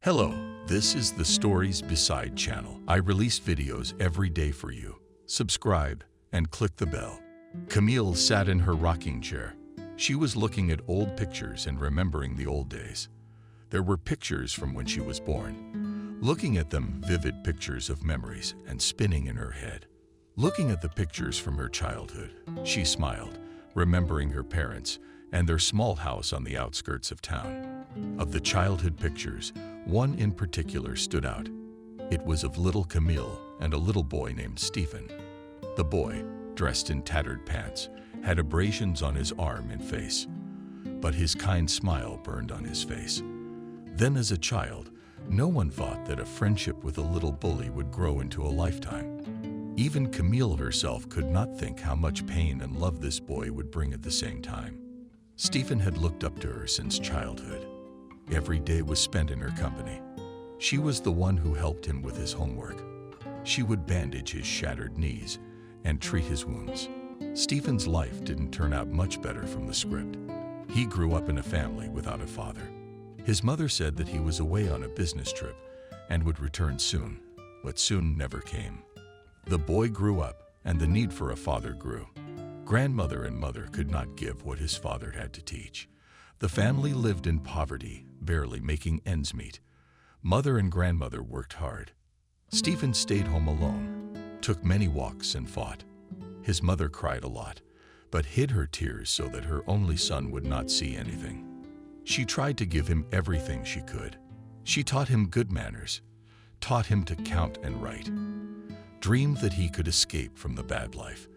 Hello, this is the Stories Beside channel. I release videos every day for you. Subscribe and click the bell. Camille sat in her rocking chair. She was looking at old pictures and remembering the old days. There were pictures from when she was born. Looking at them, vivid pictures of memories and spinning in her head. Looking at the pictures from her childhood, she smiled, remembering her parents and their small house on the outskirts of town. Of the childhood pictures, one in particular stood out. It was of little Camille and a little boy named Stephen. The boy, dressed in tattered pants, had abrasions on his arm and face, but his kind smile burned on his face. Then as a child, no one thought that a friendship with a little bully would grow into a lifetime. Even Camille herself could not think how much pain and love this boy would bring at the same time. Stephen had looked up to her since childhood. Every day was spent in her company. She was the one who helped him with his homework. She would bandage his shattered knees and treat his wounds. Stephen's life didn't turn out much better from the script. He grew up in a family without a father. His mother said that he was away on a business trip and would return soon, but soon never came. The boy grew up, and the need for a father grew. Grandmother and mother could not give what his father had to teach. The family lived in poverty, barely making ends meet. Mother and grandmother worked hard. Stephen stayed home alone, took many walks and fought. His mother cried a lot, but hid her tears so that her only son would not see anything. She tried to give him everything she could. She taught him good manners, taught him to count and write, dreamed that he could escape from the bad life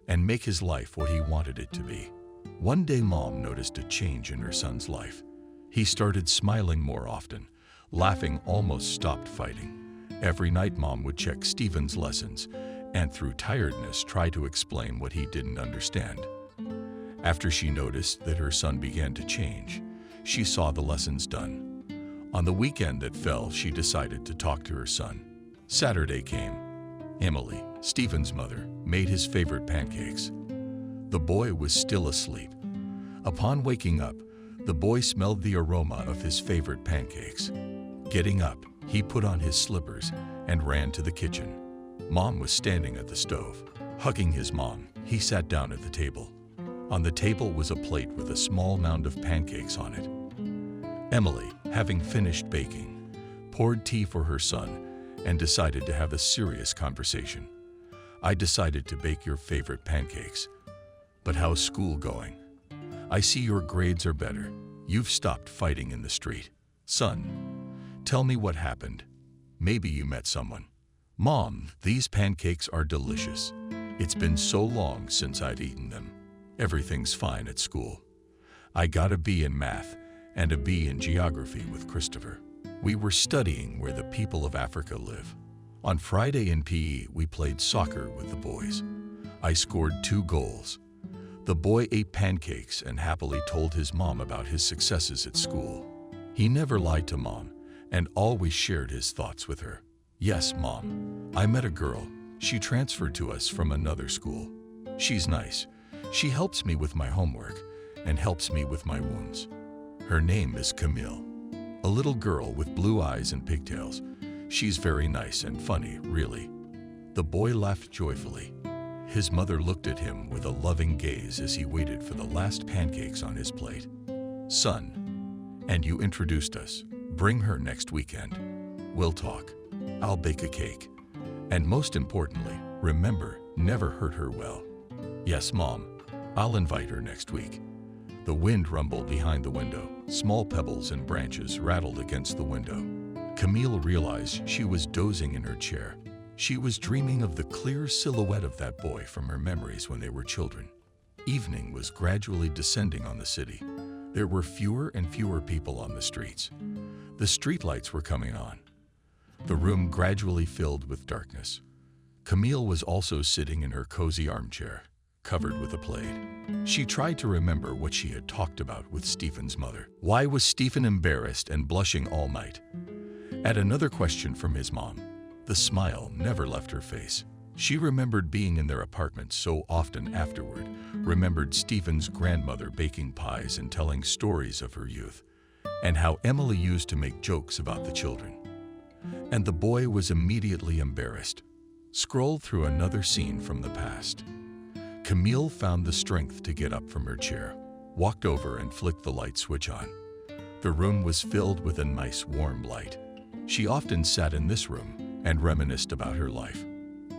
and make his life what he wanted it to be. One day, Mom noticed a change in her son's life. He started smiling more often, laughing, almost stopped fighting. Every night, Mom would check Stephen's lessons and through tiredness try to explain what he didn't understand. After she noticed that her son began to change, she saw the lessons done. On the weekend that fell, she decided to talk to her son. Saturday came. Emily, Stephen's mother, made his favorite pancakes. The boy was still asleep. Upon waking up, the boy smelled the aroma of his favorite pancakes. Getting up, he put on his slippers and ran to the kitchen. Mom was standing at the stove. Hugging his mom, he sat down at the table. On the table was a plate with a small mound of pancakes on it. Emily, having finished baking, poured tea for her son and decided to have a serious conversation. "I decided to bake your favorite pancakes. But how's school going? I see your grades are better. You've stopped fighting in the street. Son, tell me what happened. Maybe you met someone." "Mom, these pancakes are delicious. It's been so long since I've eaten them. Everything's fine at school. I got a B in math and a B in geography with Christopher. We were studying where the people of Africa live. On Friday in PE, we played soccer with the boys. I scored 2 goals. The boy ate pancakes and happily told his mom about his successes at school. He never lied to Mom and always shared his thoughts with her. "Yes, Mom, I met a girl. She transferred to us from another school. She's nice. She helps me with my homework and helps me with my wounds. Her name is Camille. A little girl with blue eyes and pigtails. She's very nice and funny, really." The boy laughed joyfully. His mother looked at him with a loving gaze as he waited for the last pancakes on his plate. "Son, and you introduced us. Bring her next weekend. We'll talk. I'll bake a cake. And most importantly, remember, never hurt her well." "Yes, Mom. I'll invite her next week." The wind rumbled behind the window. Small pebbles and branches rattled against the window. Camille realized she was dozing in her chair. She was dreaming of the clear silhouette of that boy from her memories when they were children. Evening was gradually descending on the city. There were fewer and fewer people on the streets. The streetlights were coming on. The room gradually filled with darkness. Camille was also sitting in her cozy armchair, covered with a plaid. She tried to remember what she had talked about with Stephen's mother. Why was Stephen embarrassed and blushing all night? At another question from his mom, the smile never left her face. She remembered being in their apartment so often afterward, remembered Stephen's grandmother baking pies and telling stories of her youth, and how Emily used to make jokes about the children. And the boy was immediately embarrassed. Scrolled through another scene from the past. Camille found the strength to get up from her chair, walked over and flicked the light switch on. The room was filled with a nice warm light. She often sat in this room and reminisced about her life.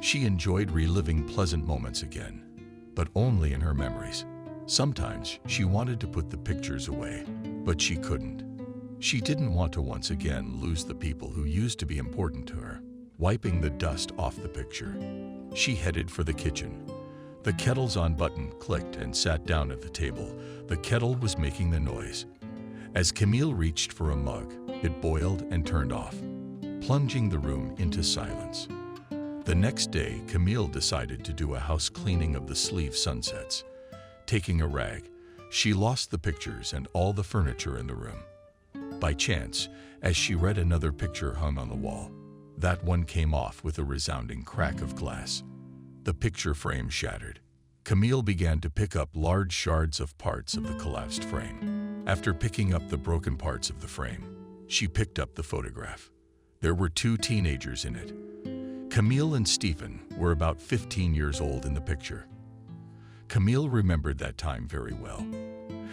She enjoyed reliving pleasant moments again, but only in her memories. Sometimes she wanted to put the pictures away, but she couldn't. She didn't want to once again lose the people who used to be important to her. Wiping the dust off the picture, she headed for the kitchen. The kettle's on button clicked and sat down at the table. The kettle was making the noise. As Camille reached for a mug, it boiled and turned off, plunging the room into silence. The next day, Camille decided to do a house cleaning of the sleeve sunsets. Taking a rag, she lost the pictures and all the furniture in the room. By chance, as she read another picture hung on the wall, that one came off with a resounding crack of glass. The picture frame shattered. Camille began to pick up large shards of parts of the collapsed frame. After picking up the broken parts of the frame, she picked up the photograph. There were 2 teenagers in it. Camille and Stephen were about 15 years old in the picture. Camille remembered that time very well.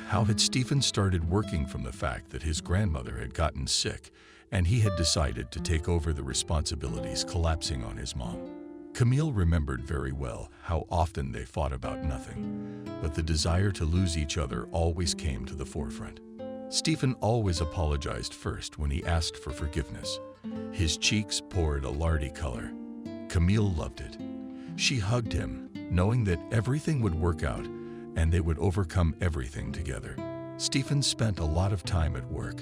How had Stephen started working from the fact that his grandmother had gotten sick and he had decided to take over the responsibilities collapsing on his mom. Camille remembered very well how often they fought about nothing, but the desire to lose each other always came to the forefront. Stephen always apologized first when he asked for forgiveness. His cheeks poured a lardy color. Camille loved it. She hugged him, knowing that everything would work out and they would overcome everything together. Stephen spent a lot of time at work,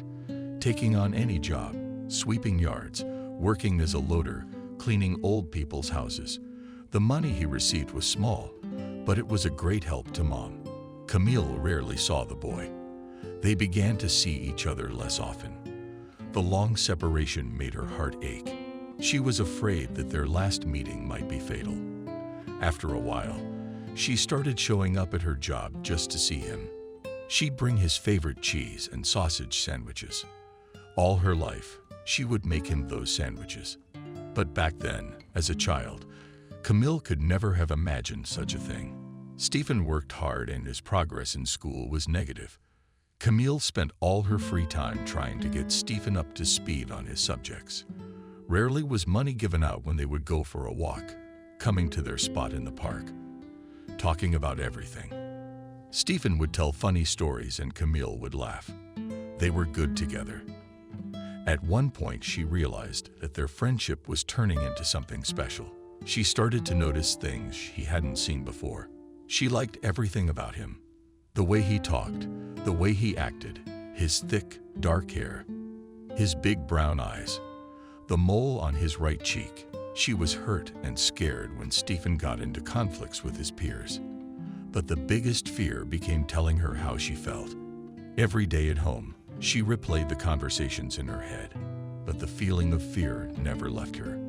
taking on any job, sweeping yards, working as a loader, cleaning old people's houses. The money he received was small, but it was a great help to Mom. Camille rarely saw the boy. They began to see each other less often. The long separation made her heart ache. She was afraid that their last meeting might be fatal. After a while, she started showing up at her job just to see him. She'd bring his favorite cheese and sausage sandwiches. All her life, she would make him those sandwiches. But back then, as a child, Camille could never have imagined such a thing. Stephen worked hard and his progress in school was negative. Camille spent all her free time trying to get Stephen up to speed on his subjects. Rarely was money given out when they would go for a walk, coming to their spot in the park, talking about everything. Stephen would tell funny stories and Camille would laugh. They were good together. At one point, she realized that their friendship was turning into something special. She started to notice things she hadn't seen before. She liked everything about him. The way he talked, the way he acted, his thick, dark hair, his big brown eyes, the mole on his right cheek. She was hurt and scared when Stephen got into conflicts with his peers. But the biggest fear became telling her how she felt. Every day at home, she replayed the conversations in her head, but the feeling of fear never left her.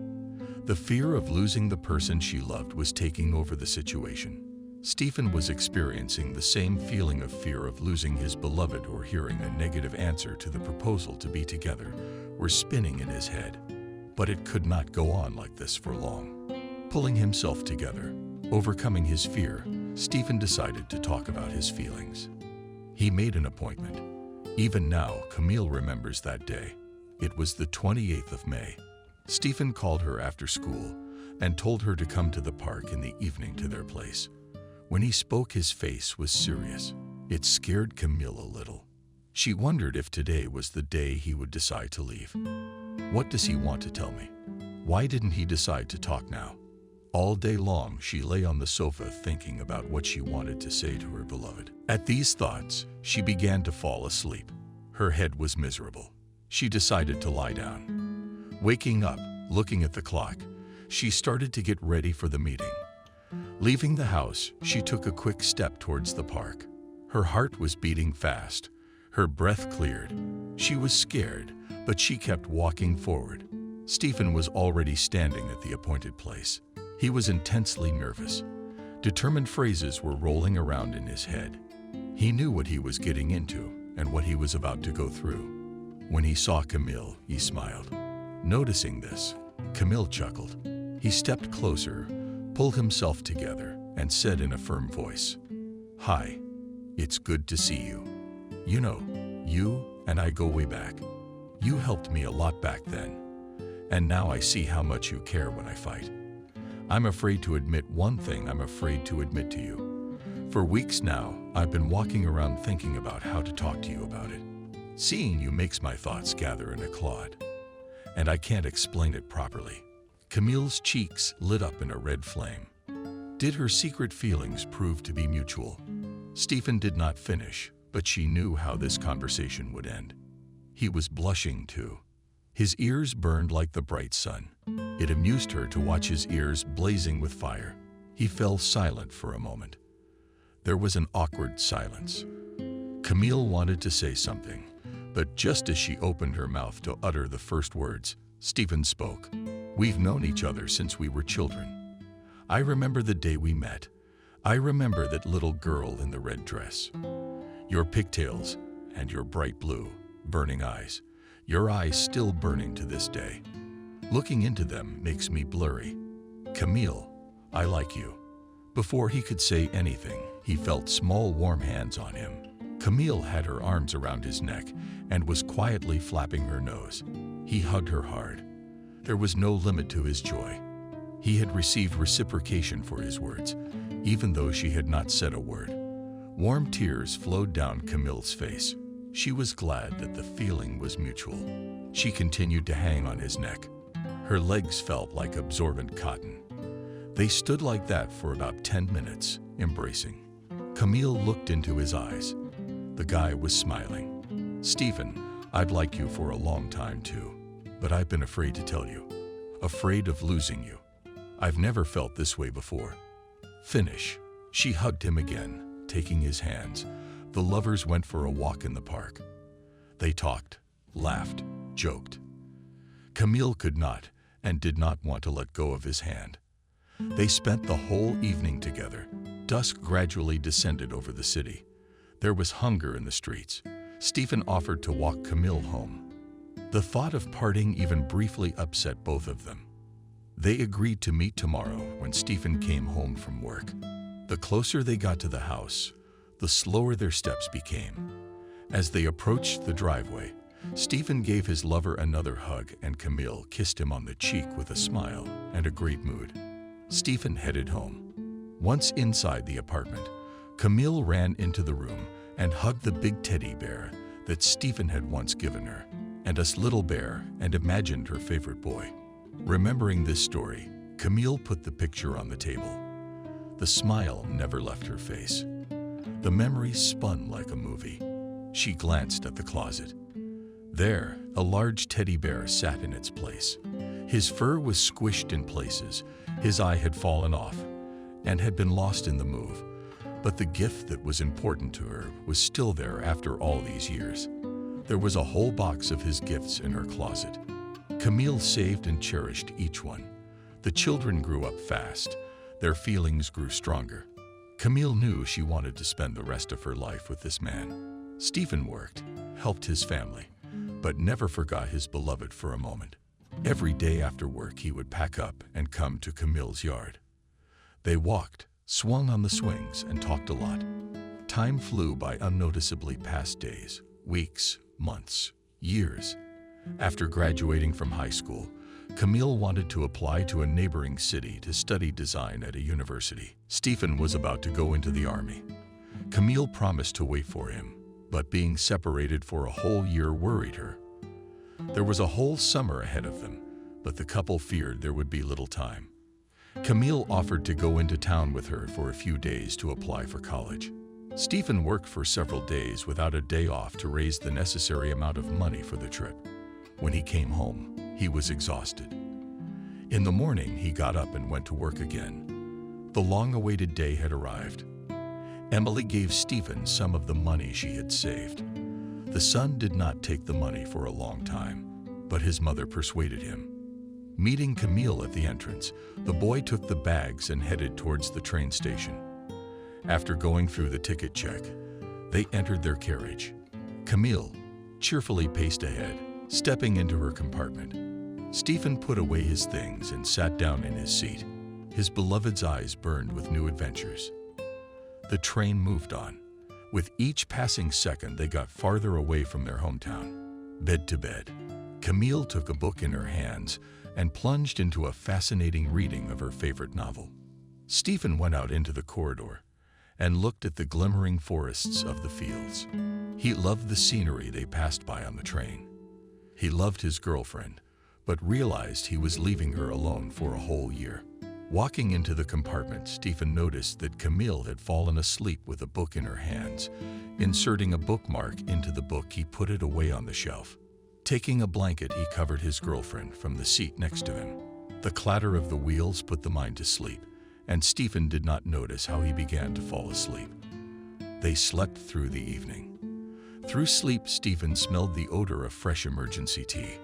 The fear of losing the person she loved was taking over the situation. Stephen was experiencing the same feeling of fear of losing his beloved or hearing a negative answer to the proposal to be together were spinning in his head. But it could not go on like this for long. Pulling himself together, overcoming his fear, Stephen decided to talk about his feelings. He made an appointment. Even now, Camille remembers that day. It was the 28th of May. Stephen called her after school and told her to come to the park in the evening to their place. When he spoke, his face was serious. It scared Camille a little. She wondered if today was the day he would decide to leave. What does he want to tell me? Why didn't he decide to talk now? All day long, she lay on the sofa thinking about what she wanted to say to her beloved. At these thoughts, she began to fall asleep. Her head was miserable. She decided to lie down. Waking up, looking at the clock, she started to get ready for the meeting. Leaving the house, she took a quick step towards the park. Her heart was beating fast. Her breath cleared. She was scared, but she kept walking forward. Stephen was already standing at the appointed place. He was intensely nervous. Determined phrases were rolling around in his head. He knew what he was getting into and what he was about to go through. When he saw Camille, he smiled. Noticing this, Camille chuckled. He stepped closer, pulled himself together, and said in a firm voice, "Hi, it's good to see you. You know, you and I go way back. You helped me a lot back then, and now I see how much you care when I fight. I'm afraid to admit one thing I'm afraid to admit to you. For weeks now, I've been walking around thinking about how to talk to you about it. Seeing you makes my thoughts gather in a clod, and I can't explain it properly." Camille's cheeks lit up in a red flame. Did her secret feelings prove to be mutual? Stephen did not finish, but she knew how this conversation would end. He was blushing too. His ears burned like the bright sun. It amused her to watch his ears blazing with fire. He fell silent for a moment. There was an awkward silence. Camille wanted to say something, but just as she opened her mouth to utter the first words, Stephen spoke. "We've known each other since we were children. I remember the day we met. I remember that little girl in the red dress. Your pigtails and your bright blue, burning eyes. Your eyes still burning to this day. Looking into them makes me blurry. Camille, I like you." Before he could say anything, he felt small warm hands on him. Camille had her arms around his neck and was quietly flapping her nose. He hugged her hard. There was no limit to his joy. He had received reciprocation for his words, even though she had not said a word. Warm tears flowed down Camille's face. She was glad that the feeling was mutual. She continued to hang on his neck. Her legs felt like absorbent cotton. They stood like that for about 10 minutes, embracing. Camille looked into his eyes. The guy was smiling. "Stephen, I'd like you for a long time too, but I've been afraid to tell you. Afraid of losing you. I've never felt this way before." Finish. She hugged him again, taking his hands. The lovers went for a walk in the park. They talked, laughed, joked. Camille could not and did not want to let go of his hand. They spent the whole evening together. Dusk gradually descended over the city. There was hunger in the streets. Stephen offered to walk Camille home. The thought of parting even briefly upset both of them. They agreed to meet tomorrow when Stephen came home from work. The closer they got to the house, the slower their steps became. As they approached the driveway, Stephen gave his lover another hug and Camille kissed him on the cheek with a smile and a great mood. Stephen headed home. Once inside the apartment, Camille ran into the room and hugged the big teddy bear that Stephen had once given her, and a little bear, and imagined her favorite boy. Remembering this story, Camille put the picture on the table. The smile never left her face. The memories spun like a movie. She glanced at the closet. There, a large teddy bear sat in its place. His fur was squished in places, his eye had fallen off, and had been lost in the move. But the gift that was important to her was still there after all these years. There was a whole box of his gifts in her closet. Camille saved and cherished each one. The children grew up fast. Their feelings grew stronger. Camille knew she wanted to spend the rest of her life with this man. Stephen worked, helped his family, but never forgot his beloved for a moment. Every day after work, he would pack up and come to Camille's yard. They walked, swung on the swings, and talked a lot. Time flew by unnoticeably past days, weeks, months, years. After graduating from high school, Camille wanted to apply to a neighboring city to study design at a university. Stephen was about to go into the army. Camille promised to wait for him, but being separated for a whole year worried her. There was a whole summer ahead of them, but the couple feared there would be little time. Camille offered to go into town with her for a few days to apply for college. Stephen worked for several days without a day off to raise the necessary amount of money for the trip. When he came home, he was exhausted. In the morning, he got up and went to work again. The long-awaited day had arrived. Emily gave Stephen some of the money she had saved. The son did not take the money for a long time, but his mother persuaded him. Meeting Camille at the entrance, the boy took the bags and headed towards the train station. After going through the ticket check, they entered their carriage. "Camille, cheerfully paced ahead, stepping into her compartment. Stephen put away his things and sat down in his seat. His beloved's eyes burned with new adventures. The train moved on. With each passing second, they got farther away from their hometown. Bed to bed, Camille took a book in her hands and plunged into a fascinating reading of her favorite novel. Stephen went out into the corridor and looked at the glimmering forests of the fields. He loved the scenery they passed by on the train. He loved his girlfriend, but realized he was leaving her alone for a whole year. Walking into the compartment, Stephen noticed that Camille had fallen asleep with a book in her hands. Inserting a bookmark into the book, he put it away on the shelf. Taking a blanket, he covered his girlfriend from the seat next to him. The clatter of the wheels put the mind to sleep, and Stephen did not notice how he began to fall asleep. They slept through the evening. Through sleep, Stephen smelled the odor of fresh emergency tea.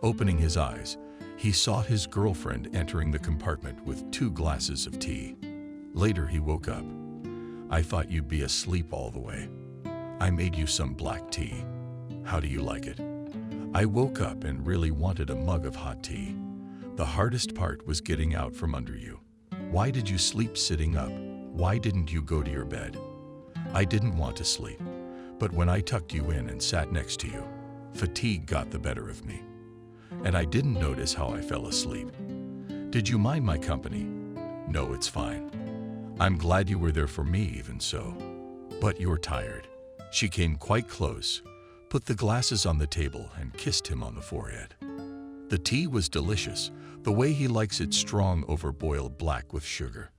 Opening his eyes, he saw his girlfriend entering the compartment with 2 glasses of tea. Later, he woke up. "I thought you'd be asleep all the way. I made you some black tea. How do you like it?" "I woke up and really wanted a mug of hot tea. The hardest part was getting out from under you. Why did you sleep sitting up? Why didn't you go to your bed?" "I didn't want to sleep, but when I tucked you in and sat next to you, fatigue got the better of me. And I didn't notice how I fell asleep. Did you mind my company?" "No, it's fine. I'm glad you were there for me even so. But you're tired." She came quite close, put the glasses on the table, and kissed him on the forehead. The tea was delicious, the way he likes it, strong, overboiled, black with sugar.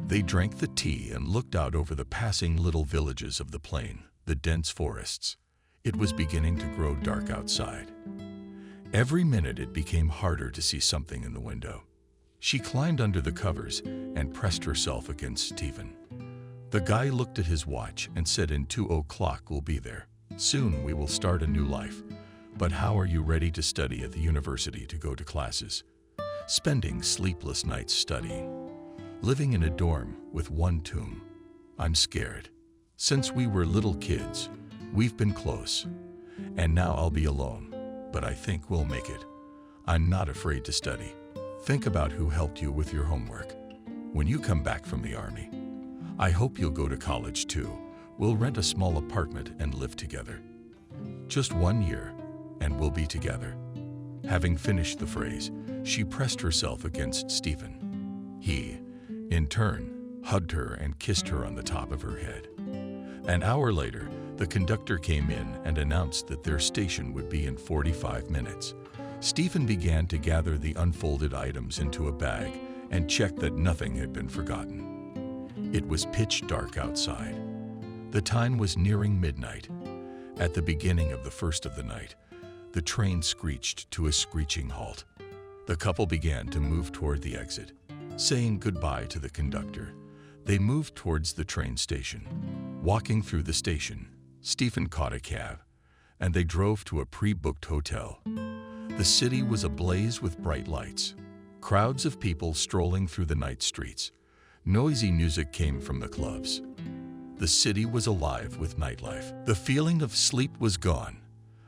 They drank the tea and looked out over the passing little villages of the plain, the dense forests. It was beginning to grow dark outside. Every minute it became harder to see something in the window. She climbed under the covers and pressed herself against Stephen. The guy looked at his watch and said, "In 2:00 we'll be there. Soon we will start a new life. But how are you ready to study at the university, to go to classes? Spending sleepless nights studying. Living in a dorm with 1 tomb. I'm scared. Since we were little kids, we've been close. And now I'll be alone. But I think we'll make it. I'm not afraid to study. Think about who helped you with your homework. When you come back from the army, I hope you'll go to college too. We'll rent a small apartment and live together. Just 1 year, and we'll be together." Having finished the phrase, she pressed herself against Stephen. He, in turn, hugged her and kissed her on the top of her head. An hour later, the conductor came in and announced that their station would be in 45 minutes. Stephen began to gather the unfolded items into a bag and check that nothing had been forgotten. It was pitch dark outside. The time was nearing midnight. At the beginning of the first of the night, the train screeched to a screeching halt. The couple began to move toward the exit. Saying goodbye to the conductor, they moved towards the train station. Walking through the station, Stephen caught a cab, and they drove to a pre-booked hotel. The city was ablaze with bright lights. Crowds of people strolling through the night streets. Noisy music came from the clubs. The city was alive with nightlife. The feeling of sleep was gone.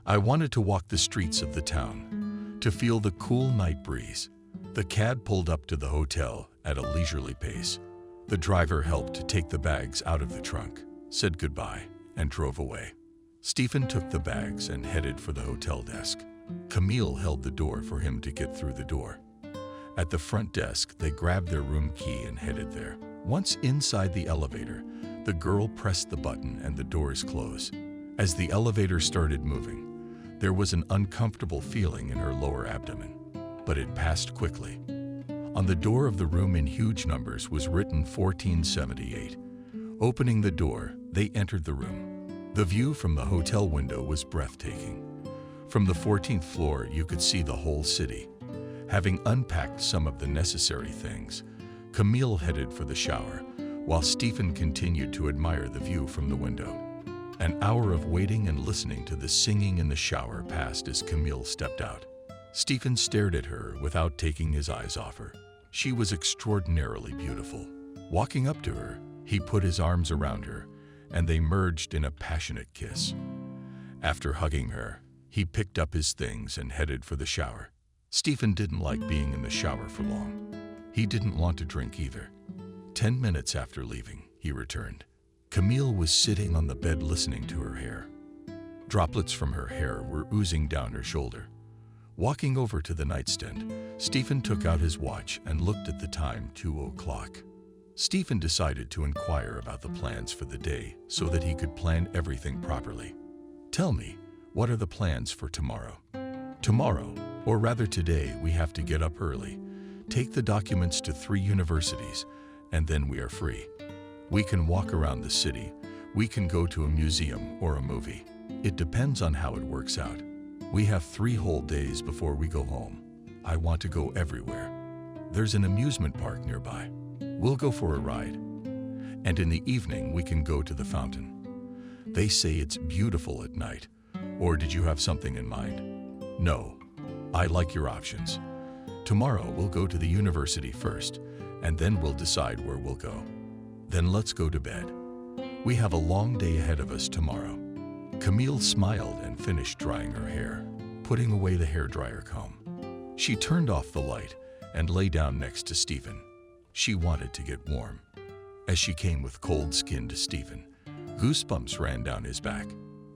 I wanted to walk the streets of the town, to feel the cool night breeze. The cab pulled up to the hotel at a leisurely pace. The driver helped to take the bags out of the trunk, said goodbye, and drove away. Stephen took the bags and headed for the hotel desk. Camille held the door for him to get through the door. At the front desk, they grabbed their room key and headed there. Once inside the elevator, the girl pressed the button and the doors closed. As the elevator started moving, there was an uncomfortable feeling in her lower abdomen, but it passed quickly. On the door of the room in huge numbers was written 1478. Opening the door, they entered the room. The view from the hotel window was breathtaking. From the 14th floor, you could see the whole city. Having unpacked some of the necessary things, Camille headed for the shower, while Stephen continued to admire the view from the window. An hour of waiting and listening to the singing in the shower passed as Camille stepped out. Stephen stared at her without taking his eyes off her. She was extraordinarily beautiful. Walking up to her, he put his arms around her, and they merged in a passionate kiss. After hugging her, he picked up his things and headed for the shower. Stephen didn't like being in the shower for long. He didn't want to drink either. 10 minutes after leaving, he returned. Camille was sitting on the bed listening to her hair. Droplets from her hair were oozing down her shoulder. Walking over to the nightstand, Stephen took out his watch and looked at the time, 2:00. Stephen decided to inquire about the plans for the day so that he could plan everything properly. "Tell me, what are the plans for tomorrow?" "Tomorrow, or rather today, we have to get up early, take the documents to 3 universities, and then we are free. We can walk around the city, we can go to a museum or a movie. It depends on how it works out. We have 3 whole days before we go home. I want to go everywhere. There's an amusement park nearby. We'll go for a ride. And in the evening, we can go to the fountain. They say it's beautiful at night. Or did you have something in mind?" "No, I like your options. Tomorrow we'll go to the university first, and then we'll decide where we'll go. Then let's go to bed. We have a long day ahead of us tomorrow." Camille smiled and finished drying her hair, putting away the hairdryer comb. She turned off the light and lay down next to Stephen. She wanted to get warm. As she came with cold skin to Stephen, goosebumps ran down his back.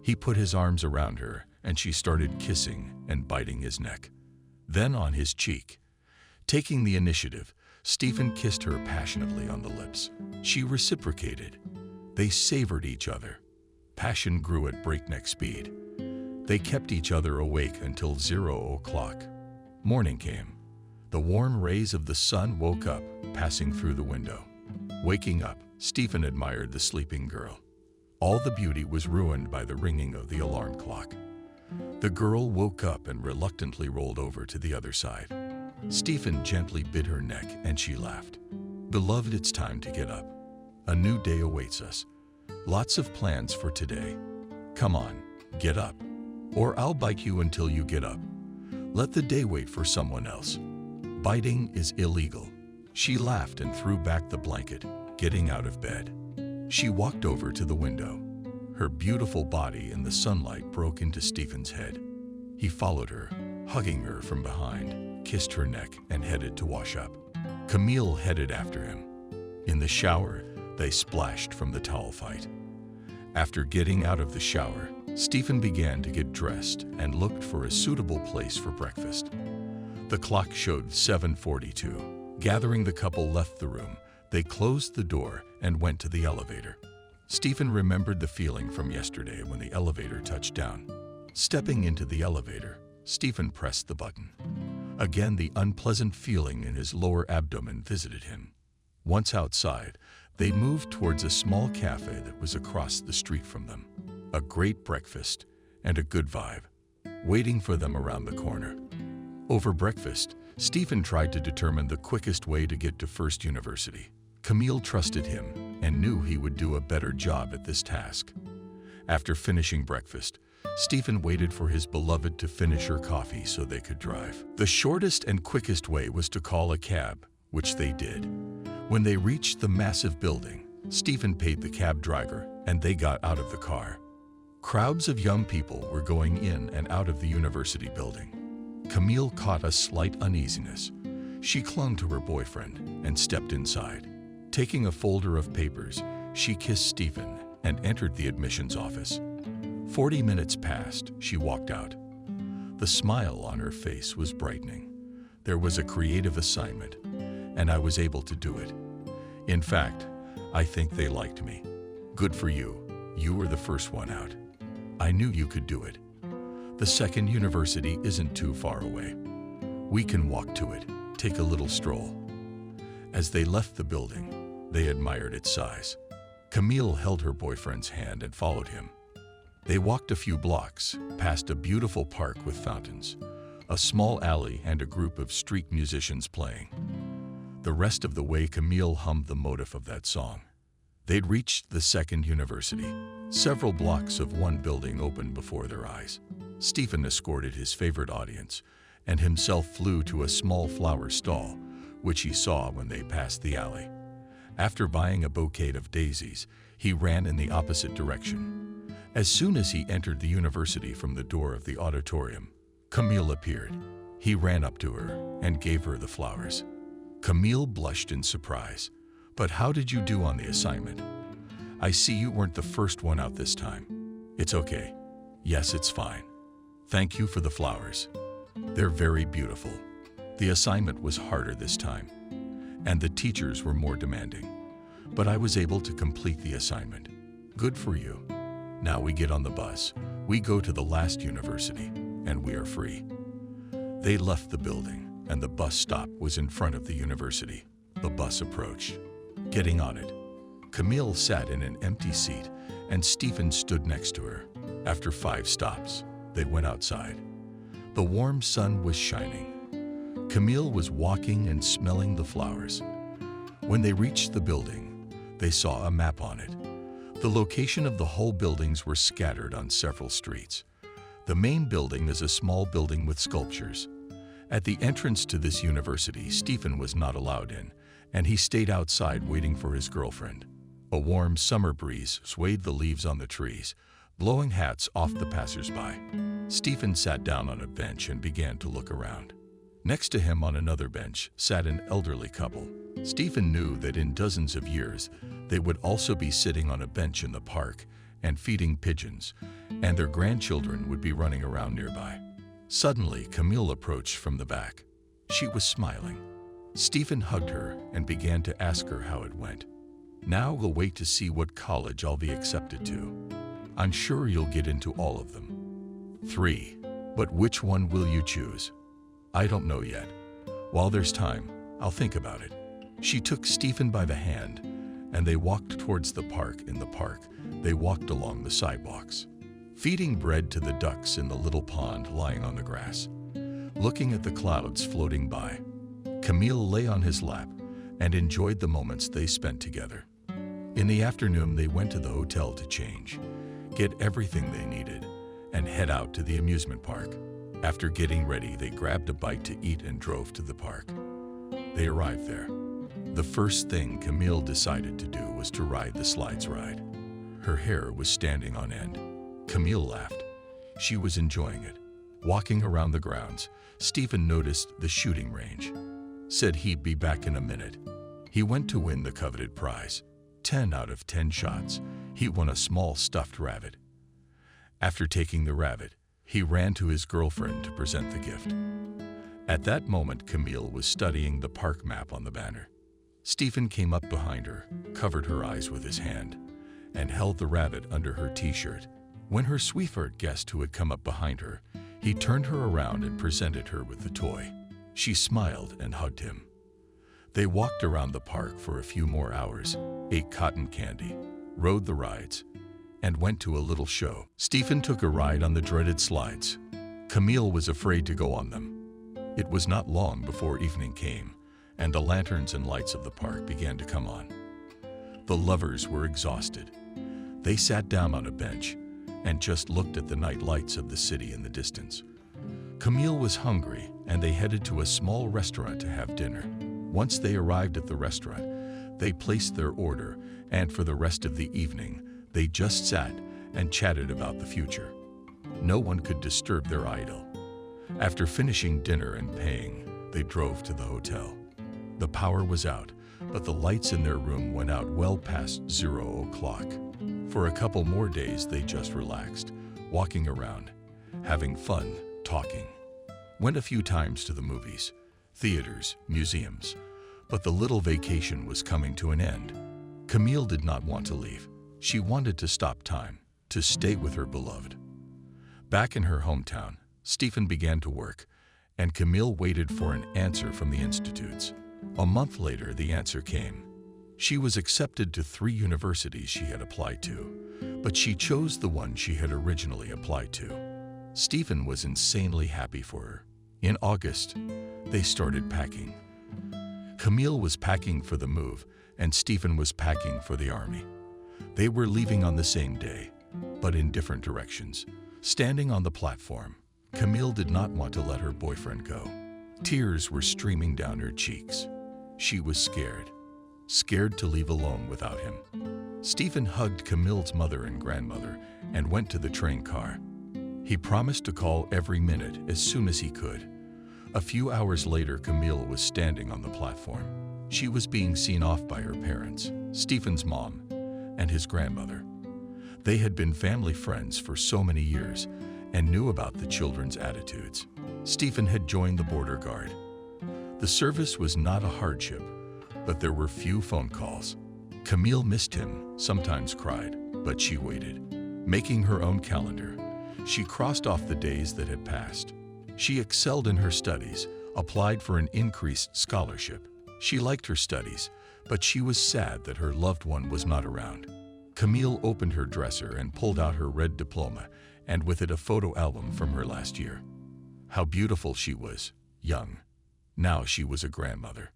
He put his arms around her, and she started kissing and biting his neck, then on his cheek. Taking the initiative, Stephen kissed her passionately on the lips. She reciprocated. They savored each other. Passion grew at breakneck speed. They kept each other awake until 0:00. Morning came. The warm rays of the sun woke up, passing through the window. Waking up, Stephen admired the sleeping girl. All the beauty was ruined by the ringing of the alarm clock. The girl woke up and reluctantly rolled over to the other side. Stephen gently bit her neck and she laughed. "Beloved, it's time to get up. A new day awaits us. Lots of plans for today. Come on, get up, or I'll bite you until you get up. Let the day wait for someone else. Biting is illegal." She laughed and threw back the blanket, getting out of bed. She walked over to the window. Her beautiful body in the sunlight broke into Stephen's head. He followed her, hugging her from behind, kissed her neck, and headed to wash up. Camille headed after him. In the shower, they splashed from the towel fight. After getting out of the shower, Stephen began to get dressed and looked for a suitable place for breakfast. The clock showed 7:42. Gathering, the couple left the room. They closed the door and went to the elevator. Stephen remembered the feeling from yesterday when the elevator touched down. Stepping into the elevator, Stephen pressed the button. Again, the unpleasant feeling in his lower abdomen visited him. Once outside, they moved towards a small cafe that was across the street from them. A great breakfast and a good vibe waiting for them around the corner. Over breakfast, Stephen tried to determine the quickest way to get to First University. Camille trusted him and knew he would do a better job at this task. After finishing breakfast, Stephen waited for his beloved to finish her coffee so they could drive. The shortest and quickest way was to call a cab, which they did. When they reached the massive building, Stephen paid the cab driver and they got out of the car. Crowds of young people were going in and out of the university building. Camille caught a slight uneasiness. She clung to her boyfriend and stepped inside. Taking a folder of papers, she kissed Stephen and entered the admissions office. 40 minutes passed, she walked out. The smile on her face was brightening. There was a creative assignment, and I was able to do it. In fact, I think they liked me. Good for you. You were the first one out. I knew you could do it. The second university isn't too far away. We can walk to it, take a little stroll. As they left the building, they admired its size. Camille held her boyfriend's hand and followed him. They walked a few blocks, past a beautiful park with fountains, a small alley, and a group of street musicians playing. The rest of the way, Camille hummed the motif of that song. They'd reached the second university. Several blocks of one building opened before their eyes. Stephen escorted his favorite audience and himself flew to a small flower stall, which he saw when they passed the alley. After buying a bouquet of daisies, he ran in the opposite direction. As soon as he entered the university from the door of the auditorium, Camille appeared. He ran up to her and gave her the flowers. Camille blushed in surprise. "But how did you do on the assignment? I see you weren't the first one out this time." "It's okay." "Yes, it's fine. Thank you for the flowers. They're very beautiful." The assignment was harder this time, and the teachers were more demanding. But I was able to complete the assignment. Good for you. Now we get on the bus. We go to the last university, and we are free. They left the building, and the bus stop was in front of the university. The bus approached. Getting on it, Camille sat in an empty seat, and Stephen stood next to her. After 5 stops, they went outside. The warm sun was shining. Camille was walking and smelling the flowers. When they reached the building, they saw a map on it. The location of the whole buildings were scattered on several streets. The main building is a small building with sculptures. At the entrance to this university, Stephen was not allowed in, and he stayed outside waiting for his girlfriend. A warm summer breeze swayed the leaves on the trees, blowing hats off the passers-by. Stephen sat down on a bench and began to look around. Next to him on another bench sat an elderly couple. Stephen knew that in dozens of years, they would also be sitting on a bench in the park and feeding pigeons, and their grandchildren would be running around nearby. Suddenly, Camille approached from the back. She was smiling. Stephen hugged her and began to ask her how it went. "Now we'll wait to see what college I'll be accepted to. I'm sure you'll get into all of them." 3. "But which one will you choose?" "I don't know yet. While there's time, I'll think about it." She took Stephen by the hand, and they walked towards the park. In the park, they walked along the sidewalks, feeding bread to the ducks in the little pond lying on the grass, looking at the clouds floating by. Camille lay on his lap and enjoyed the moments they spent together. In the afternoon, they went to the hotel to change, get everything they needed, and head out to the amusement park. After getting ready, they grabbed a bite to eat and drove to the park. They arrived there. The first thing Camille decided to do was to ride the slides ride. Her hair was standing on end. Camille laughed. She was enjoying it. Walking around the grounds, Stephen noticed the shooting range. Said he'd be back in a minute. He went to win the coveted prize. 10 out of 10 shots. He won a small stuffed rabbit. After taking the rabbit, he ran to his girlfriend to present the gift. At that moment, Camille was studying the park map on the banner. Stephen came up behind her, covered her eyes with his hand, and held the rabbit under her t-shirt. When her sweetheart guessed who had come up behind her, he turned her around and presented her with the toy. She smiled and hugged him. They walked around the park for a few more hours, ate cotton candy, rode the rides, and went to a little show. Stephen took a ride on the dreaded slides. Camille was afraid to go on them. It was not long before evening came, and the lanterns and lights of the park began to come on. The lovers were exhausted. They sat down on a bench and just looked at the night lights of the city in the distance. Camille was hungry, and they headed to a small restaurant to have dinner. Once they arrived at the restaurant, they placed their order, and for the rest of the evening, they just sat and chatted about the future. No one could disturb their idyll. After finishing dinner and paying, they drove to the hotel. The power was out, but the lights in their room went out well past 0 o'clock. For a couple more days, they just relaxed, walking around, having fun, talking. Went a few times to the movies, theaters, museums, but the little vacation was coming to an end. Camille did not want to leave. She wanted to stop time, to stay with her beloved. Back in her hometown, Stephen began to work, and Camille waited for an answer from the institutes. A month later, the answer came. She was accepted to 3 universities she had applied to, but she chose the one she had originally applied to. Stephen was insanely happy for her. In August, they started packing. Camille was packing for the move, and Stephen was packing for the army. They were leaving on the same day, but in different directions. Standing on the platform, Camille did not want to let her boyfriend go. Tears were streaming down her cheeks. She was scared to leave alone without him. Stephen hugged Camille's mother and grandmother and went to the train car. He promised to call every minute as soon as he could. A few hours later, Camille was standing on the platform. She was being seen off by her parents, Stephen's mom, and his grandmother. They had been family friends for so many years and knew about the children's attitudes. Stephen had joined the border guard. The service was not a hardship, but there were few phone calls. Camille missed him, sometimes cried, but she waited. Making her own calendar, she crossed off the days that had passed. She excelled in her studies, applied for an increased scholarship. She liked her studies, but she was sad that her loved one was not around. Camille opened her dresser and pulled out her red diploma, and with it a photo album from her last year. How beautiful she was, young. Now she was a grandmother.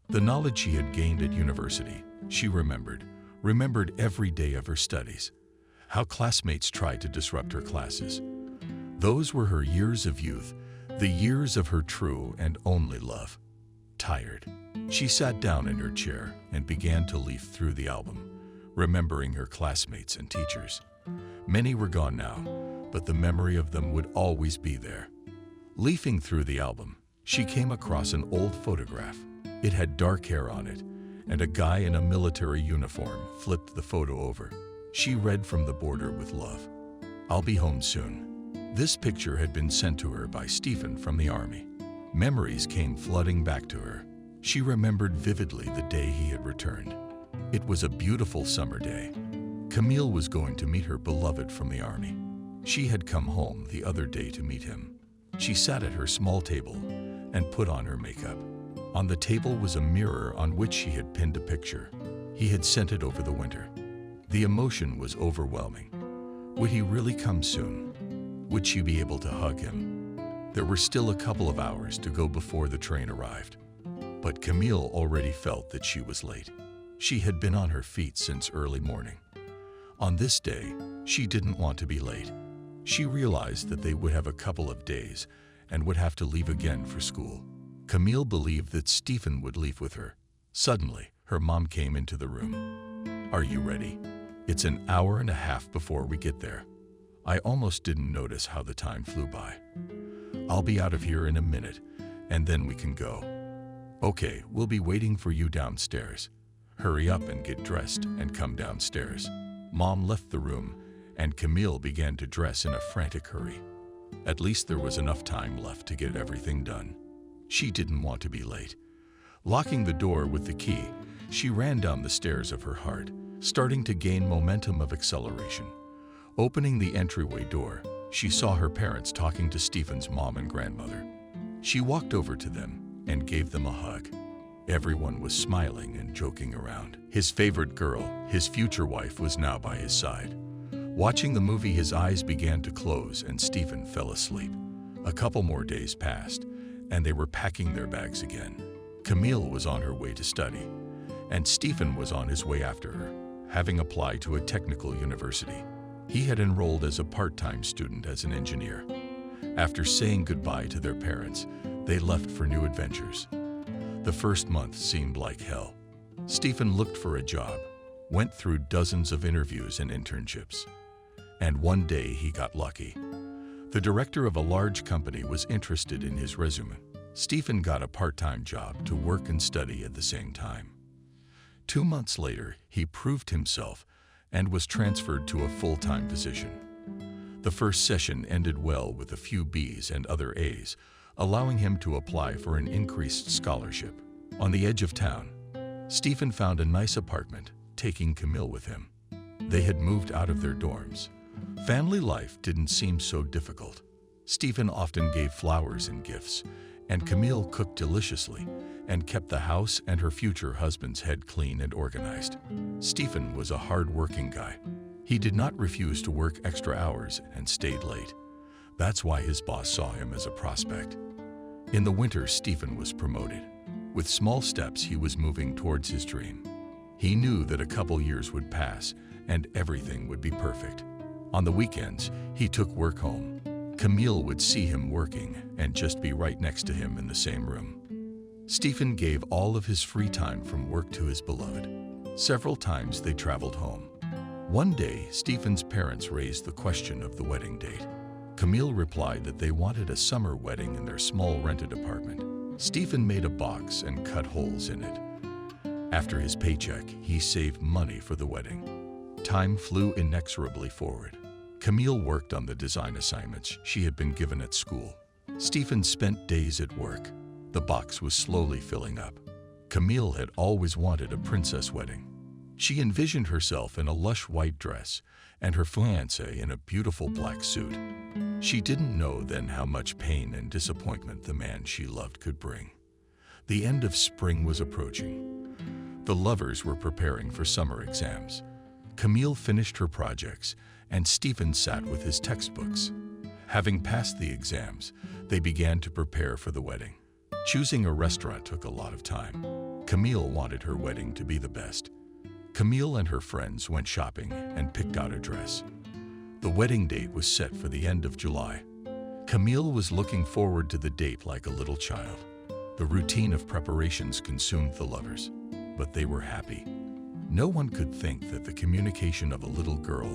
The knowledge she had gained at university, she remembered every day of her studies. How classmates tried to disrupt her classes. Those were her years of youth, the years of her true and only love. Tired, she sat down in her chair and began to leaf through the album, remembering her classmates and teachers. Many were gone now, but the memory of them would always be there. Leafing through the album, she came across an old photograph. It had dark hair on it, and a guy in a military uniform flipped the photo over. She read from the border with love. "I'll be home soon." This picture had been sent to her by Stephen from the army. Memories came flooding back to her. She remembered vividly the day he had returned. It was a beautiful summer day. Camille was going to meet her beloved from the army. She had come home the other day to meet him. She sat at her small table and put on her makeup. On the table was a mirror on which she had pinned a picture. He had sent it over the winter. The emotion was overwhelming. Would he really come soon? Would she be able to hug him? There were still a couple of hours to go before the train arrived. But Camille already felt that she was late. She had been on her feet since early morning. On this day, she didn't want to be late. She realized that they would have a couple of days and would have to leave again for school. Camille believed that Stephen would leave with her. Suddenly, her mom came into the room. "Are you ready? It's an hour and a half before we get there." I almost didn't notice how the time flew by. "I'll be out of here in a minute, and then we can go." "Okay, we'll be waiting for you downstairs. Hurry up and get dressed and come downstairs." Mom left the room, and Camille began to dress in a frantic hurry. At least there was enough time left to get everything done. She didn't want to be late. Locking the door with the key, she ran down the stairs of her heart, starting to gain momentum of acceleration. Opening the entryway door, she saw her parents talking to Stephen's mom and grandmother. She walked over to them and gave them a hug. Everyone was smiling and joking around. His favorite girl, his future wife, was now by his side. Watching the movie, his eyes began to close and Stephen fell asleep. A couple more days passed, and they were packing their bags again. Camille was on her way to study, and Stephen was on his way after her, having applied to a technical university. He had enrolled as a part-time student as an engineer. After saying goodbye to their parents, they left for new adventures. The first month seemed like hell. Stephen looked for a job, went through dozens of interviews and internships, and one day he got lucky. The director of a large company was interested in his resume. Stephen got a part-time job to work and study at the same time. 2 months later, he proved himself and was transferred to a full-time position. The first session ended well with a few B's and other A's, allowing him to apply for an increased scholarship. On the edge of town, Stephen found a nice apartment, taking Camille with him. They had moved out of their dorms. Family life didn't seem so difficult. Stephen often gave flowers and gifts, and Camille cooked deliciously and kept the house and her future husband's head clean and organized. Stephen was a hard-working guy. He did not refuse to work extra hours and stayed late. That's why his boss saw him as a prospect. In the winter, Stephen was promoted. With small steps, he was moving towards his dream. He knew that a couple years would pass and everything would be perfect. On the weekends, he took work home. Camille would see him working and just be right next to him in the same room. Stephen gave all of his free time from work to his beloved. Several times they traveled home. One day, Stephen's parents raised the question of the wedding date. Camille replied that they wanted a summer wedding in their small rented apartment. Stephen made a box and cut holes in it. After his paycheck, he saved money for the wedding. Time flew inexorably forward. Camille worked on the design assignments she had been given at school. Stephen spent days at work. The box was slowly filling up. Camille had always wanted a princess wedding. She envisioned herself in a lush white dress and her fiancé in a beautiful black suit. She didn't know then how much pain and disappointment the man she loved could bring. The end of spring was approaching. The lovers were preparing for summer exams. Camille finished her projects, and Stephen sat with his textbooks. Having passed the exams, they began to prepare for the wedding. Choosing a restaurant took a lot of time. Camille wanted her wedding to be the best. Camille and her friends went shopping and picked out a dress. The wedding date was set for the end of July. Camille was looking forward to the date like a little child. The routine of preparations consumed the lovers, but they were happy. No one could think that the communication of a little girl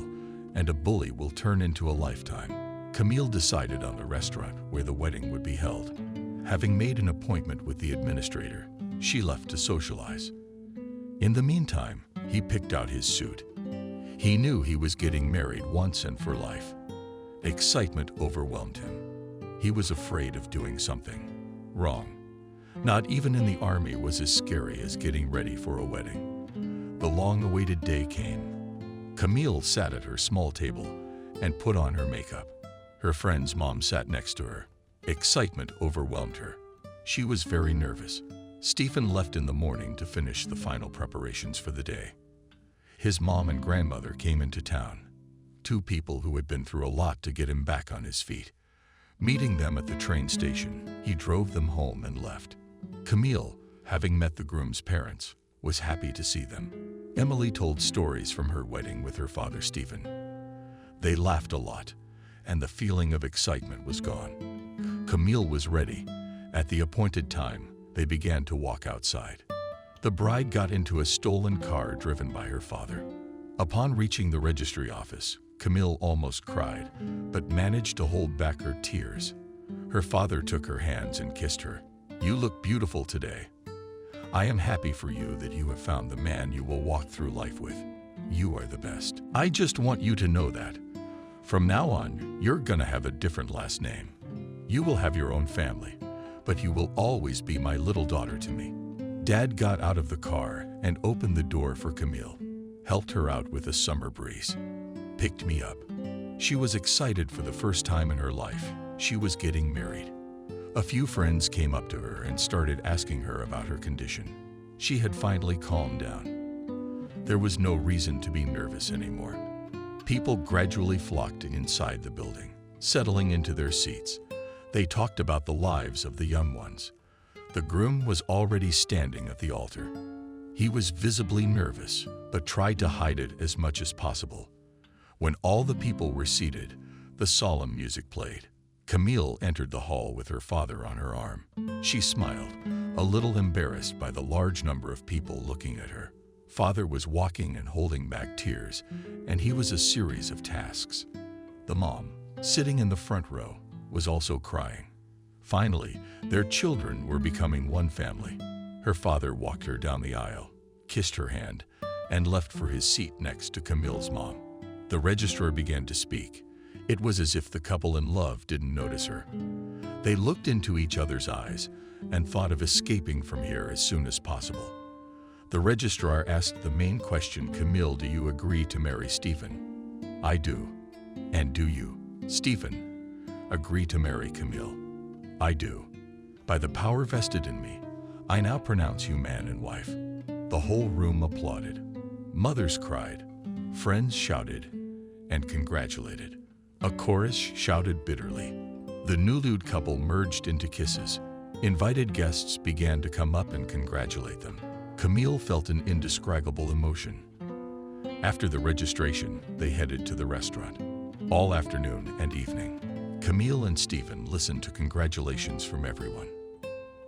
and a bully will turn into a lifetime. Camille decided on the restaurant where the wedding would be held. Having made an appointment with the administrator, she left to socialize. In the meantime, he picked out his suit. He knew he was getting married once and for life. Excitement overwhelmed him. He was afraid of doing something wrong. Not even in the army was as scary as getting ready for a wedding. The long-awaited day came. Camille sat at her small table and put on her makeup. Her friend's mom sat next to her. Excitement overwhelmed her. She was very nervous. Stephen left in the morning to finish the final preparations for the day. His mom and grandmother came into town, two people who had been through a lot to get him back on his feet. Meeting them at the train station, he drove them home and left. Camille, having met the groom's parents, was happy to see them. Emily told stories from her wedding with her father Stephen. They laughed a lot, and the feeling of excitement was gone. Camille was ready. At the appointed time, they began to walk outside. The bride got into a stolen car driven by her father. Upon reaching the registry office, Camille almost cried, but managed to hold back her tears. Her father took her hands and kissed her. "You look beautiful today. I am happy for you that you have found the man you will walk through life with. You are the best. I just want you to know that. From now on, you're gonna have a different last name. You will have your own family, but you will always be my little daughter to me." Dad got out of the car and opened the door for Camille, helped her out with a summer breeze, picked me up. She was excited for the first time in her life. She was getting married. A few friends came up to her and started asking her about her condition. She had finally calmed down. There was no reason to be nervous anymore. People gradually flocked inside the building, settling into their seats. They talked about the lives of the young ones. The groom was already standing at the altar. He was visibly nervous, but tried to hide it as much as possible. When all the people were seated, the solemn music played. Camille entered the hall with her father on her arm. She smiled, a little embarrassed by the large number of people looking at her. Father was walking and holding back tears, and he was a series of tasks. The mom, sitting in the front row, was also crying. Finally, their children were becoming one family. Her father walked her down the aisle, kissed her hand, and left for his seat next to Camille's mom. The registrar began to speak. It was as if the couple in love didn't notice her. They looked into each other's eyes and thought of escaping from here as soon as possible. The registrar asked the main question, "Camille, do you agree to marry Stephen?" "I do." "And do you, Stephen, agree to marry Camille?" "I do. By the power vested in me, I now pronounce you man and wife." The whole room applauded. Mothers cried, friends shouted, and congratulated. A chorus shouted bitterly. The newlywed couple merged into kisses. Invited guests began to come up and congratulate them. Camille felt an indescribable emotion. After the registration, they headed to the restaurant. All afternoon and evening, Camille and Stephen listened to congratulations from everyone.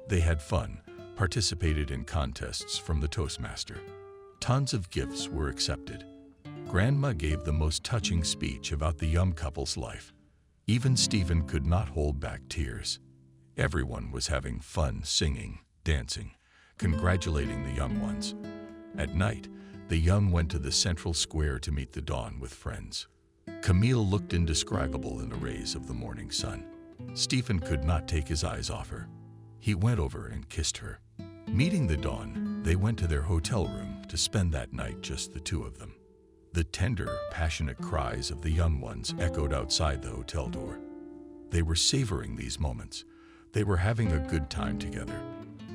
They had fun, participated in contests from the Toastmaster. Tons of gifts were accepted. Grandma gave the most touching speech about the young couple's life. Even Stephen could not hold back tears. Everyone was having fun, singing, dancing, congratulating the young ones. At night, the young went to the central square to meet the dawn with friends. Camille looked indescribable in the rays of the morning sun. Stephen could not take his eyes off her. He went over and kissed her. Meeting the dawn, they went to their hotel room to spend that night just the two of them. The tender, passionate cries of the young ones echoed outside the hotel door. They were savoring these moments. They were having a good time together.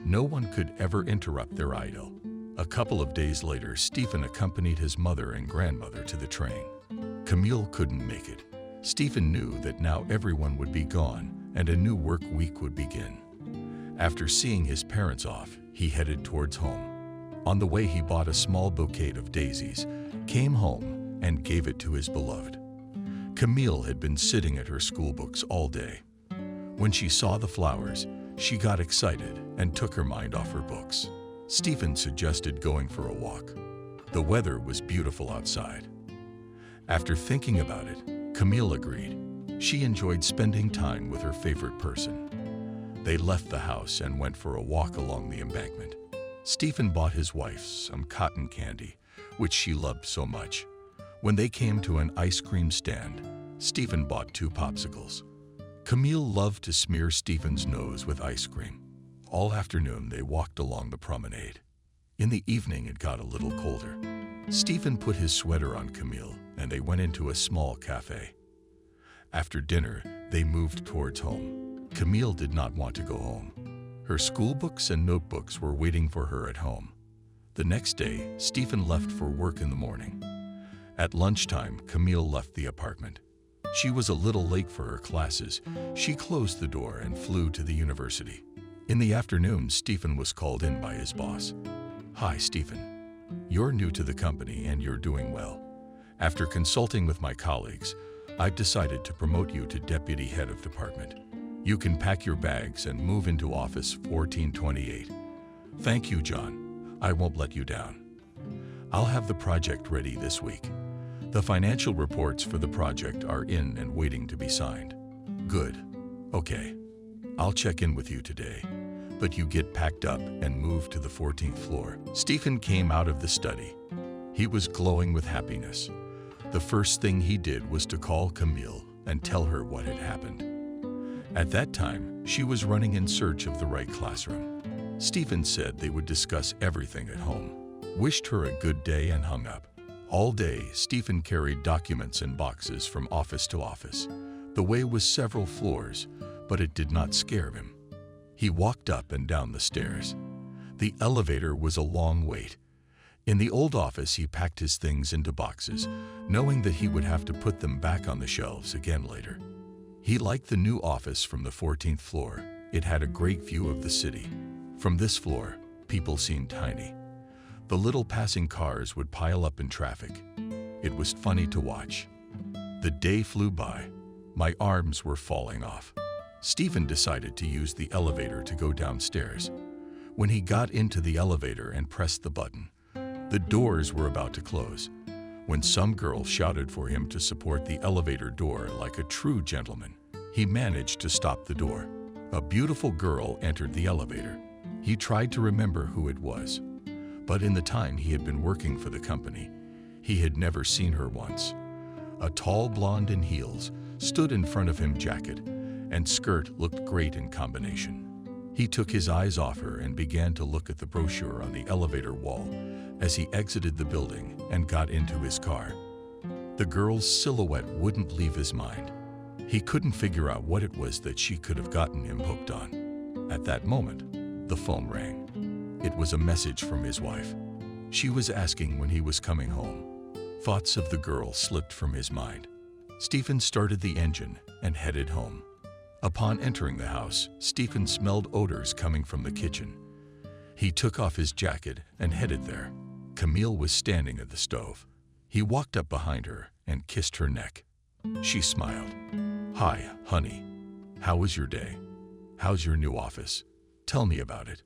No one could ever interrupt their idyll. A couple of days later, Stephen accompanied his mother and grandmother to the train. Camille couldn't make it. Stephen knew that now everyone would be gone and a new work week would begin. After seeing his parents off, he headed towards home. On the way, he bought a small bouquet of daisies, came home, and gave it to his beloved. Camille had been sitting at her school books all day. When she saw the flowers, she got excited and took her mind off her books. Stephen suggested going for a walk. The weather was beautiful outside. After thinking about it, Camille agreed. She enjoyed spending time with her favorite person. They left the house and went for a walk along the embankment. Stephen bought his wife some cotton candy, which she loved so much. When they came to an ice cream stand, Stephen bought 2 popsicles. Camille loved to smear Stephen's nose with ice cream. All afternoon, they walked along the promenade. In the evening, it got a little colder. Stephen put his sweater on Camille, and they went into a small cafe. After dinner, they moved towards home. Camille did not want to go home. Her school books and notebooks were waiting for her at home. The next day, Stephen left for work in the morning. At lunchtime, Camille left the apartment. She was a little late for her classes. She closed the door and flew to the university. In the afternoon, Stephen was called in by his boss. "Hi, Stephen. You're new to the company and you're doing well. After consulting with my colleagues, I've decided to promote you to deputy head of department. You can pack your bags and move into office 1428. Thank you, John. I won't let you down. I'll have the project ready this week. The financial reports for the project are in and waiting to be signed." "Good. Okay. I'll check in with you today. But you get packed up and move to the 14th floor." Stephen came out of the study. He was glowing with happiness. The first thing he did was to call Camille and tell her what had happened. At that time, she was running in search of the right classroom. Stephen said they would discuss everything at home, wished her a good day, and hung up. All day, Stephen carried documents and boxes from office to office. The way was several floors, but it did not scare him. He walked up and down the stairs. The elevator was a long wait. In the old office, he packed his things into boxes, knowing that he would have to put them back on the shelves again later. He liked the new office from the 14th floor. It had a great view of the city. From this floor, people seemed tiny. The little passing cars would pile up in traffic. It was funny to watch. The day flew by. My arms were falling off. Stephen decided to use the elevator to go downstairs. When he got into the elevator and pressed the button, the doors were about to close, when some girl shouted for him to support the elevator door like a true gentleman. He managed to stop the door. A beautiful girl entered the elevator. He tried to remember who it was, but in the time he had been working for the company, he had never seen her once. A tall blonde in heels stood in front of him. Jacket and skirt looked great in combination. He took his eyes off her and began to look at the brochure on the elevator wall as he exited the building and got into his car. The girl's silhouette wouldn't leave his mind. He couldn't figure out what it was that she could have gotten him hooked on. At that moment, the phone rang. It was a message from his wife. She was asking when he was coming home. Thoughts of the girl slipped from his mind. Stephen started the engine and headed home. Upon entering the house, Stephen smelled odors coming from the kitchen. He took off his jacket and headed there. Camille was standing at the stove. He walked up behind her and kissed her neck. She smiled. "Hi, honey. How was your day? How's your new office? Tell me about it.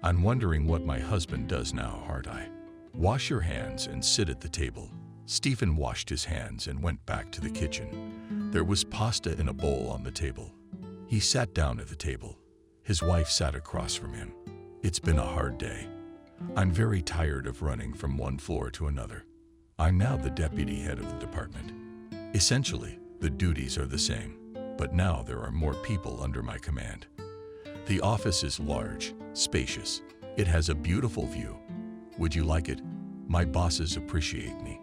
I'm wondering what my husband does now, aren't I? Wash your hands and sit at the table. Stephen washed his hands and went back to the kitchen. There was pasta in a bowl on the table. He sat down at the table. His wife sat across from him. It's been a hard day. I'm very tired of running from one floor to another. I'm now the deputy head of the department. Essentially, the duties are the same, but now there are more people under my command. The office is large, spacious. It has a beautiful view. Would you like it? My bosses appreciate me.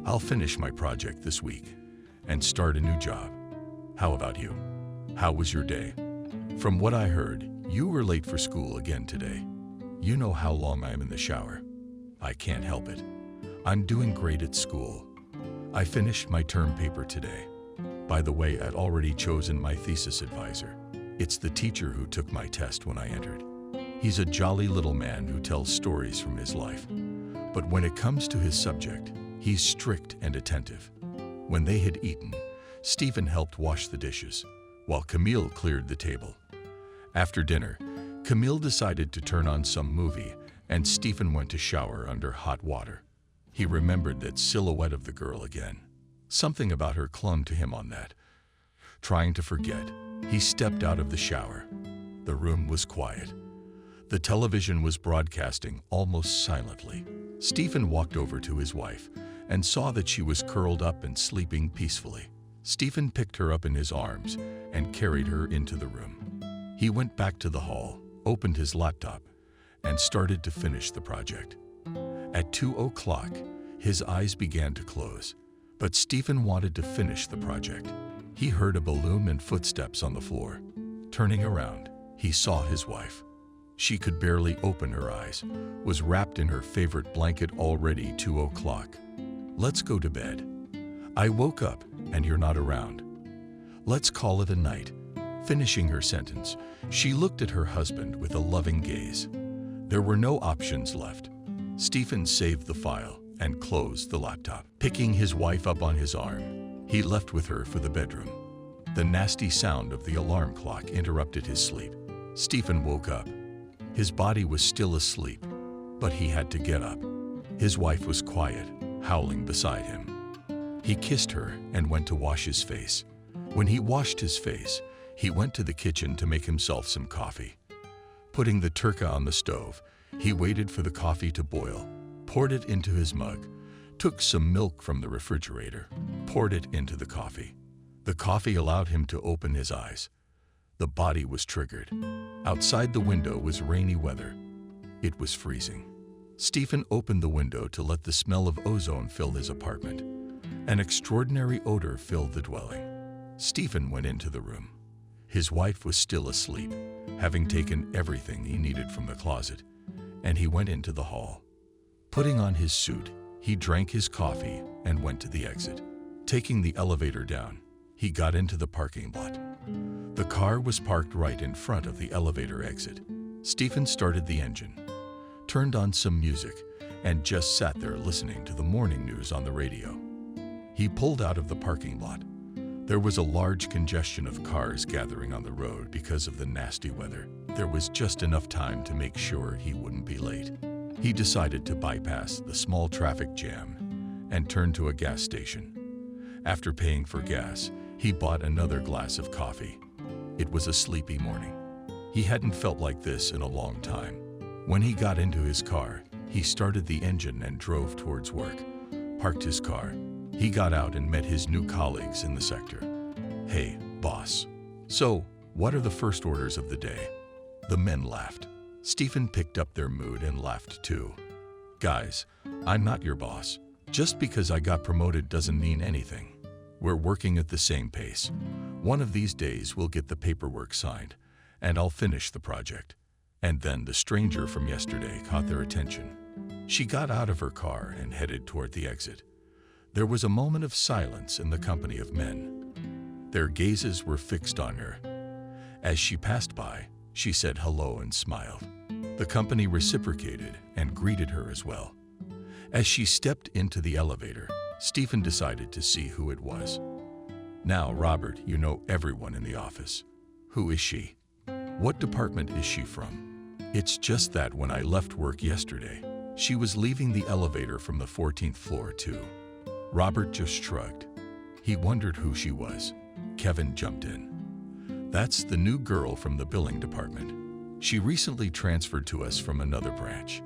I'll finish my project this week and start a new job. How about you? How was your day? From what I heard, you were late for school again today. You know how long I'm in the shower. I can't help it. I'm doing great at school. I finished my term paper today. By the way, I'd already chosen my thesis advisor. It's the teacher who took my test when I entered. He's a jolly little man who tells stories from his life. But when it comes to his subject, he's strict and attentive. When they had eaten, Stephen helped wash the dishes, while Camille cleared the table. After dinner, Camille decided to turn on some movie, and Stephen went to shower under hot water. He remembered that silhouette of the girl again. Something about her clung to him on that. Trying to forget, he stepped out of the shower. The room was quiet. The television was broadcasting almost silently. Stephen walked over to his wife and saw that she was curled up and sleeping peacefully. Stephen picked her up in his arms and carried her into the room. He went back to the hall, opened his laptop, and started to finish the project. At 2:00, his eyes began to close, but Stephen wanted to finish the project. He heard a balloon and footsteps on the floor. Turning around, he saw his wife. She could barely open her eyes, was wrapped in her favorite blanket already 2:00. Let's go to bed. I woke up and you're not around. Let's call it a night. Finishing her sentence, she looked at her husband with a loving gaze. There were no options left. Stephen saved the file and closed the laptop. Picking his wife up on his arm, he left with her for the bedroom. The nasty sound of the alarm clock interrupted his sleep. Stephen woke up. His body was still asleep, but he had to get up. His wife was quiet, howling beside him. He kissed her and went to wash his face. When he washed his face, he went to the kitchen to make himself some coffee. Putting the turka on the stove, he waited for the coffee to boil, poured it into his mug, took some milk from the refrigerator, poured it into the coffee. The coffee allowed him to open his eyes. The body was triggered. Outside the window was rainy weather. It was freezing. Stephen opened the window to let the smell of ozone fill his apartment. An extraordinary odor filled the dwelling. Stephen went into the room. His wife was still asleep, having taken everything he needed from the closet, and he went into the hall. Putting on his suit, he drank his coffee and went to the exit. Taking the elevator down, he got into the parking lot. The car was parked right in front of the elevator exit. Stephen started the engine, turned on some music, and just sat there listening to the morning news on the radio. He pulled out of the parking lot. There was a large congestion of cars gathering on the road because of the nasty weather. There was just enough time to make sure he wouldn't be late. He decided to bypass the small traffic jam and turn to a gas station. After paying for gas, he bought another glass of coffee. It was a sleepy morning. He hadn't felt like this in a long time. When he got into his car, he started the engine and drove towards work. Parked his car. He got out and met his new colleagues in the sector. Hey, boss. So, what are the first orders of the day? The men laughed. Stephen picked up their mood and laughed too. Guys, I'm not your boss. Just because I got promoted doesn't mean anything. We're working at the same pace. One of these days we'll get the paperwork signed, and I'll finish the project. And then the stranger from yesterday caught their attention. She got out of her car and headed toward the exit. There was a moment of silence in the company of men. Their gazes were fixed on her. As she passed by, she said hello and smiled. The company reciprocated and greeted her as well. As she stepped into the elevator, Stephen decided to see who it was. Now, Robert, you know everyone in the office. Who is she? What department is she from? It's just that when I left work yesterday, she was leaving the elevator from the 14th floor too. Robert just shrugged. He wondered who she was. Kevin jumped in. That's the new girl from the billing department. She recently transferred to us from another branch.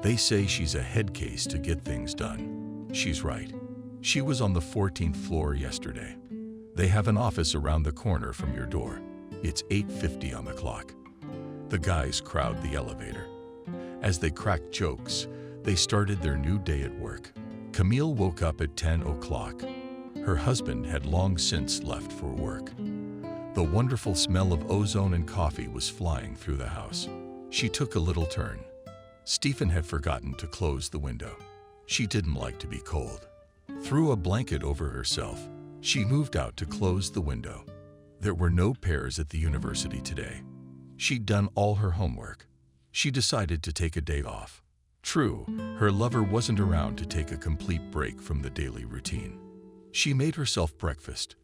They say she's a head case to get things done. She's right. She was on the 14th floor yesterday. They have an office around the corner from your door. It's 8:50 on the clock. The guys crowd the elevator. As they cracked jokes, they started their new day at work. Camille woke up at 10 o'clock. Her husband had long since left for work. The wonderful smell of ozone and coffee was flying through the house. She took a little turn. Stephen had forgotten to close the window. She didn't like to be cold. Threw a blanket over herself. She moved out to close the window. There were no pairs at the university today. She'd done all her homework. She decided to take a day off. True, her lover wasn't around to take a complete break from the daily routine. She made herself breakfast,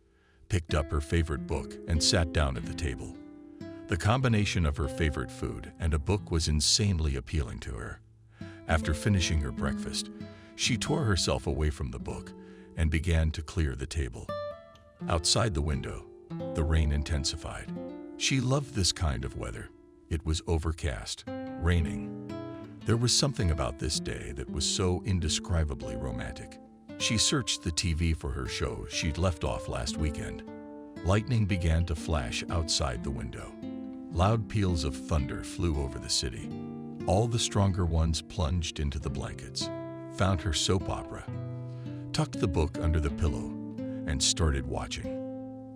picked up her favorite book, and sat down at the table. The combination of her favorite food and a book was insanely appealing to her. After finishing her breakfast, she tore herself away from the book and began to clear the table. Outside the window, the rain intensified. She loved this kind of weather. It was overcast, raining. There was something about this day that was so indescribably romantic. She searched the TV for her show she'd left off last weekend. Lightning began to flash outside the window. Loud peals of thunder flew over the city. All the stronger ones plunged into the blankets, found her soap opera, tucked the book under the pillow, and started watching.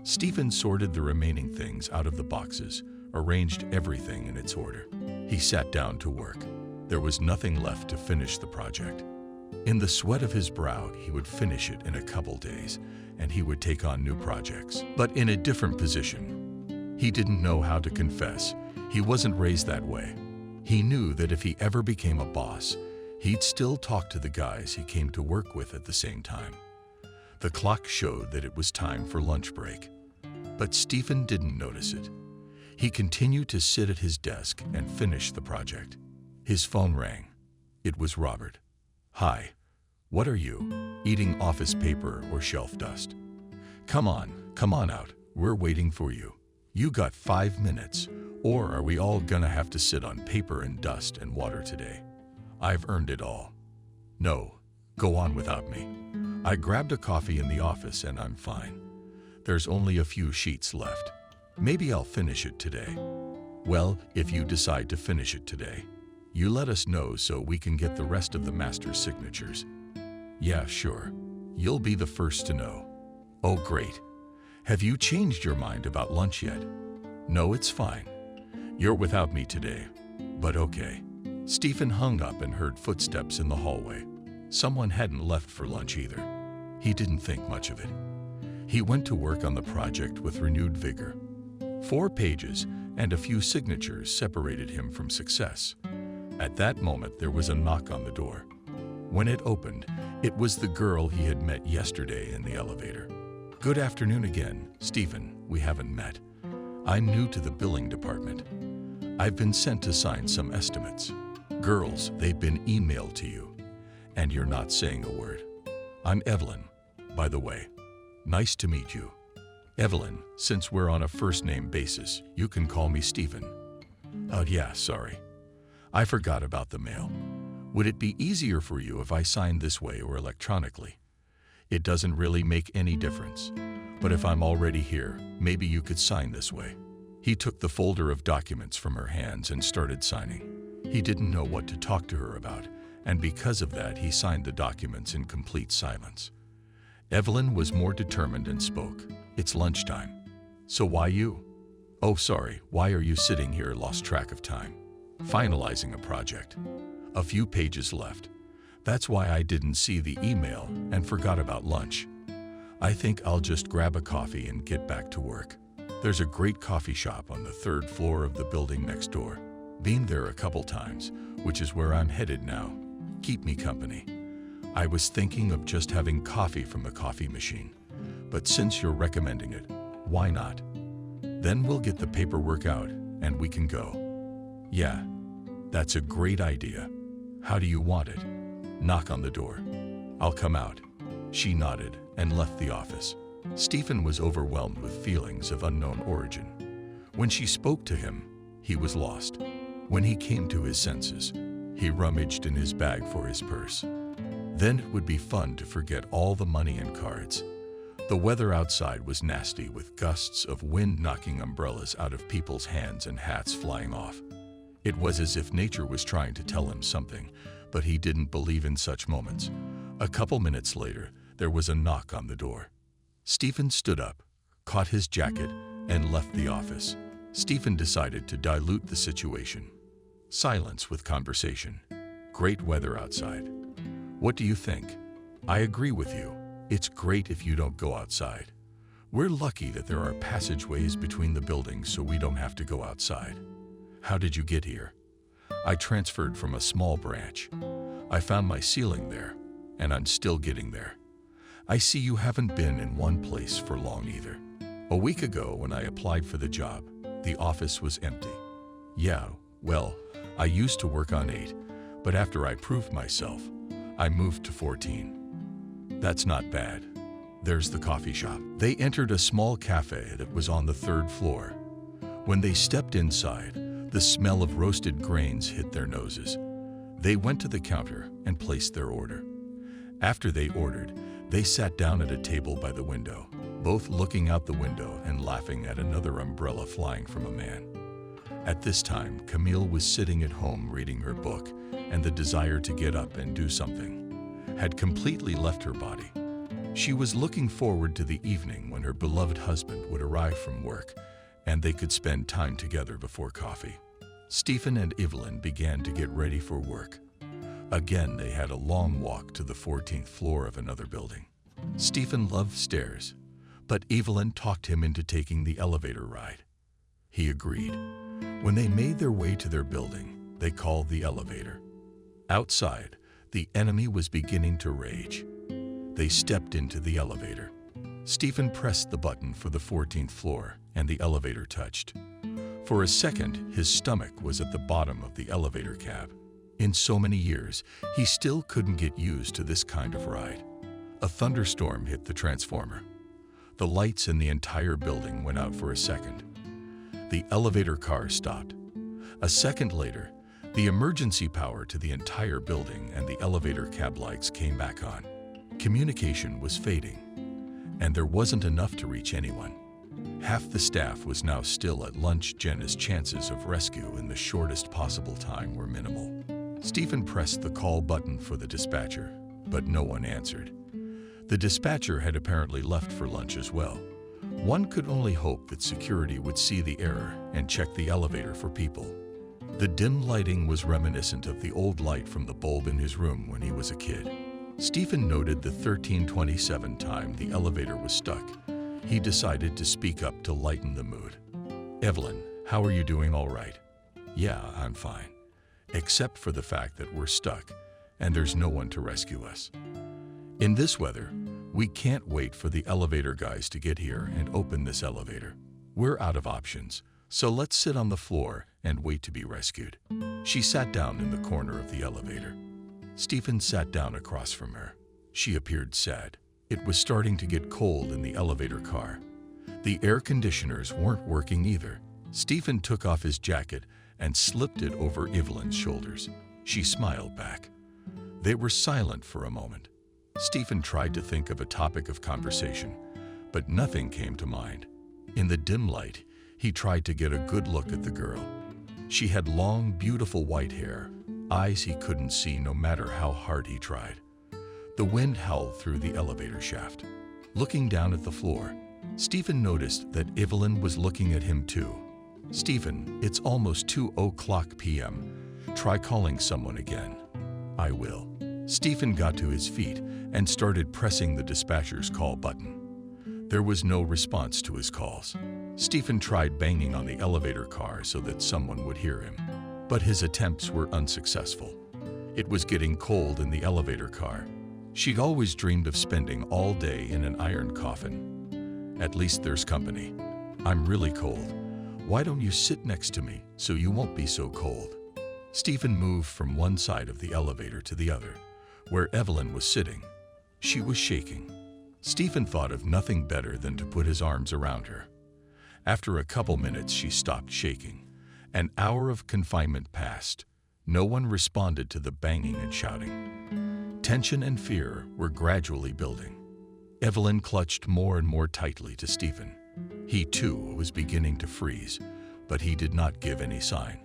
Stephen sorted the remaining things out of the boxes, arranged everything in its order. He sat down to work. There was nothing left to finish the project. In the sweat of his brow, he would finish it in a couple days, and he would take on new projects, but in a different position. He didn't know how to confess. He wasn't raised that way. He knew that if he ever became a boss, he'd still talk to the guys he came to work with at the same time. The clock showed that it was time for lunch break, but Stephen didn't notice it. He continued to sit at his desk and finish the project. His phone rang. It was Robert. "Hi. What are you? Eating office paper or shelf dust? Come on out. We're waiting for you. You got 5 minutes, or are we all gonna have to sit on paper and dust and water today? I've earned it all." "No, go on without me. I grabbed a coffee in the office and I'm fine. There's only a few sheets left. Maybe I'll finish it today." "Well, if you decide to finish it today, you let us know so we can get the rest of the master's signatures." "Yeah, sure. You'll be the first to know." "Oh, great. Have you changed your mind about lunch yet?" "No, it's fine. You're without me today, but okay." Stephen hung up and heard footsteps in the hallway. Someone hadn't left for lunch either. He didn't think much of it. He went to work on the project with renewed vigor. 4 pages and a few signatures separated him from success. At that moment, there was a knock on the door. When it opened, it was the girl he had met yesterday in the elevator. "Good afternoon again, Stephen. We haven't met. I'm new to the billing department. I've been sent to sign some estimates." "Girls, they've been emailed to you, and you're not saying a word." "I'm Evelyn, by the way. Nice to meet you." "Evelyn, since we're on a first-name basis, you can call me Stephen." "Oh yeah, sorry. I forgot about the mail. Would it be easier for you if I signed this way or electronically?" "It doesn't really make any difference. But if I'm already here, maybe you could sign this way." He took the folder of documents from her hands and started signing. He didn't know what to talk to her about, and because of that, he signed the documents in complete silence. Evelyn was more determined and spoke. "It's lunchtime. So why you?" "Oh, sorry. Why are you sitting here?" Lost track of time. "Finalizing a project. A few pages left. That's why I didn't see the email and forgot about lunch. I think I'll just grab a coffee and get back to work. There's a great coffee shop on the 3rd floor of the building next door. Been there a couple times, which is where I'm headed now. Keep me company. I was thinking of just having coffee from the coffee machine, but since you're recommending it, why not? Then we'll get the paperwork out and we can go." "Yeah, that's a great idea. How do you want it?" "Knock on the door. I'll come out." She nodded and left the office. Stephen was overwhelmed with feelings of unknown origin. When she spoke to him, he was lost. When he came to his senses, he rummaged in his bag for his purse. Then it would be fun to forget all the money and cards. The weather outside was nasty, with gusts of wind knocking umbrellas out of people's hands and hats flying off. It was as if nature was trying to tell him something, but he didn't believe in such moments. A couple minutes later, there was a knock on the door. Stephen stood up, caught his jacket, and left the office. Stephen decided to dilute the situation. Silence with conversation. Great weather outside. What do you think? I agree with you. It's great if you don't go outside. We're lucky that there are passageways between the buildings so we don't have to go outside. How did you get here? I transferred from a small branch. I found my ceiling there, and I'm still getting there. I see you haven't been in one place for long either. A week ago, when I applied for the job, the office was empty. Yeah, well, I used to work on 8, but after I proved myself, I moved to 14. That's not bad. There's the coffee shop. They entered a small cafe that was on the 3rd floor. When they stepped inside, the smell of roasted grains hit their noses. They went to the counter and placed their order. After they ordered, they sat down at a table by the window, both looking out the window and laughing at another umbrella flying from a man. At this time, Camille was sitting at home reading her book, and the desire to get up and do something had completely left her body. She was looking forward to the evening when her beloved husband would arrive from work, and they could spend time together before coffee. Stephen and Evelyn began to get ready for work. Again, they had a long walk to the 14th floor of another building. Stephen loved stairs, but Evelyn talked him into taking the elevator ride. He agreed. When they made their way to their building, they called the elevator. Outside, the enemy was beginning to rage. They stepped into the elevator. Stephen pressed the button for the 14th floor, and the elevator touched. For a second, his stomach was at the bottom of the elevator cab. In so many years, he still couldn't get used to this kind of ride. A thunderstorm hit the transformer. The lights in the entire building went out for a second. The elevator car stopped. A second later, the emergency power to the entire building and the elevator cab lights came back on. Communication was fading, and there wasn't enough to reach anyone. Half the staff was now still at lunch. Jenna's chances of rescue in the shortest possible time were minimal. Stephen pressed the call button for the dispatcher, but no one answered. The dispatcher had apparently left for lunch as well. One could only hope that security would see the error and check the elevator for people. The dim lighting was reminiscent of the old light from the bulb in his room when he was a kid. Stephen noted the 13:27 time the elevator was stuck. He decided to speak up to lighten the mood. Evelyn, how are you doing? All right? Yeah, I'm fine. Except for the fact that we're stuck and there's no one to rescue us. In this weather, we can't wait for the elevator guys to get here and open this elevator. We're out of options, so let's sit on the floor and wait to be rescued. She sat down in the corner of the elevator. Stephen sat down across from her. She appeared sad. It was starting to get cold in the elevator car. The air conditioners weren't working either. Stephen took off his jacket and slipped it over Evelyn's shoulders. She smiled back. They were silent for a moment. Stephen tried to think of a topic of conversation, but nothing came to mind. In the dim light, he tried to get a good look at the girl. She had long, beautiful white hair, eyes he couldn't see no matter how hard he tried. The wind howled through the elevator shaft. Looking down at the floor, Stephen noticed that Evelyn was looking at him too. Stephen, it's almost 2:00 p.m. Try calling someone again. I will. Stephen got to his feet and started pressing the dispatcher's call button. There was no response to his calls. Stephen tried banging on the elevator car so that someone would hear him, but his attempts were unsuccessful. It was getting cold in the elevator car. She'd always dreamed of spending all day in an iron coffin. At least there's company. I'm really cold. Why don't you sit next to me so you won't be so cold? Stephen moved from one side of the elevator to the other, where Evelyn was sitting. She was shaking. Stephen thought of nothing better than to put his arms around her. After a couple minutes, she stopped shaking. An hour of confinement passed. No one responded to the banging and shouting. Tension and fear were gradually building. Evelyn clutched more and more tightly to Stephen. He, too, was beginning to freeze, but he did not give any sign.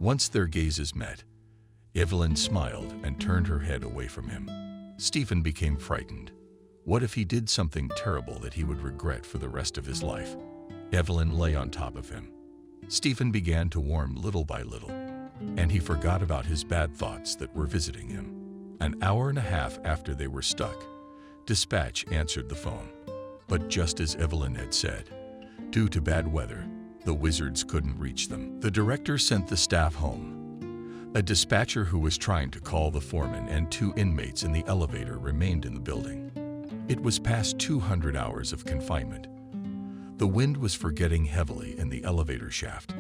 Once their gazes met, Evelyn smiled and turned her head away from him. Stephen became frightened. What if he did something terrible that he would regret for the rest of his life? Evelyn lay on top of him. Stephen began to warm little by little, and he forgot about his bad thoughts that were visiting him. An hour and a half after they were stuck, dispatch answered the phone. But just as Evelyn had said, due to bad weather, the wizards couldn't reach them. The director sent the staff home. A dispatcher who was trying to call the foreman and 2 inmates in the elevator remained in the building. It was past 200 hours of confinement. The wind was forgetting heavily in the elevator shaft.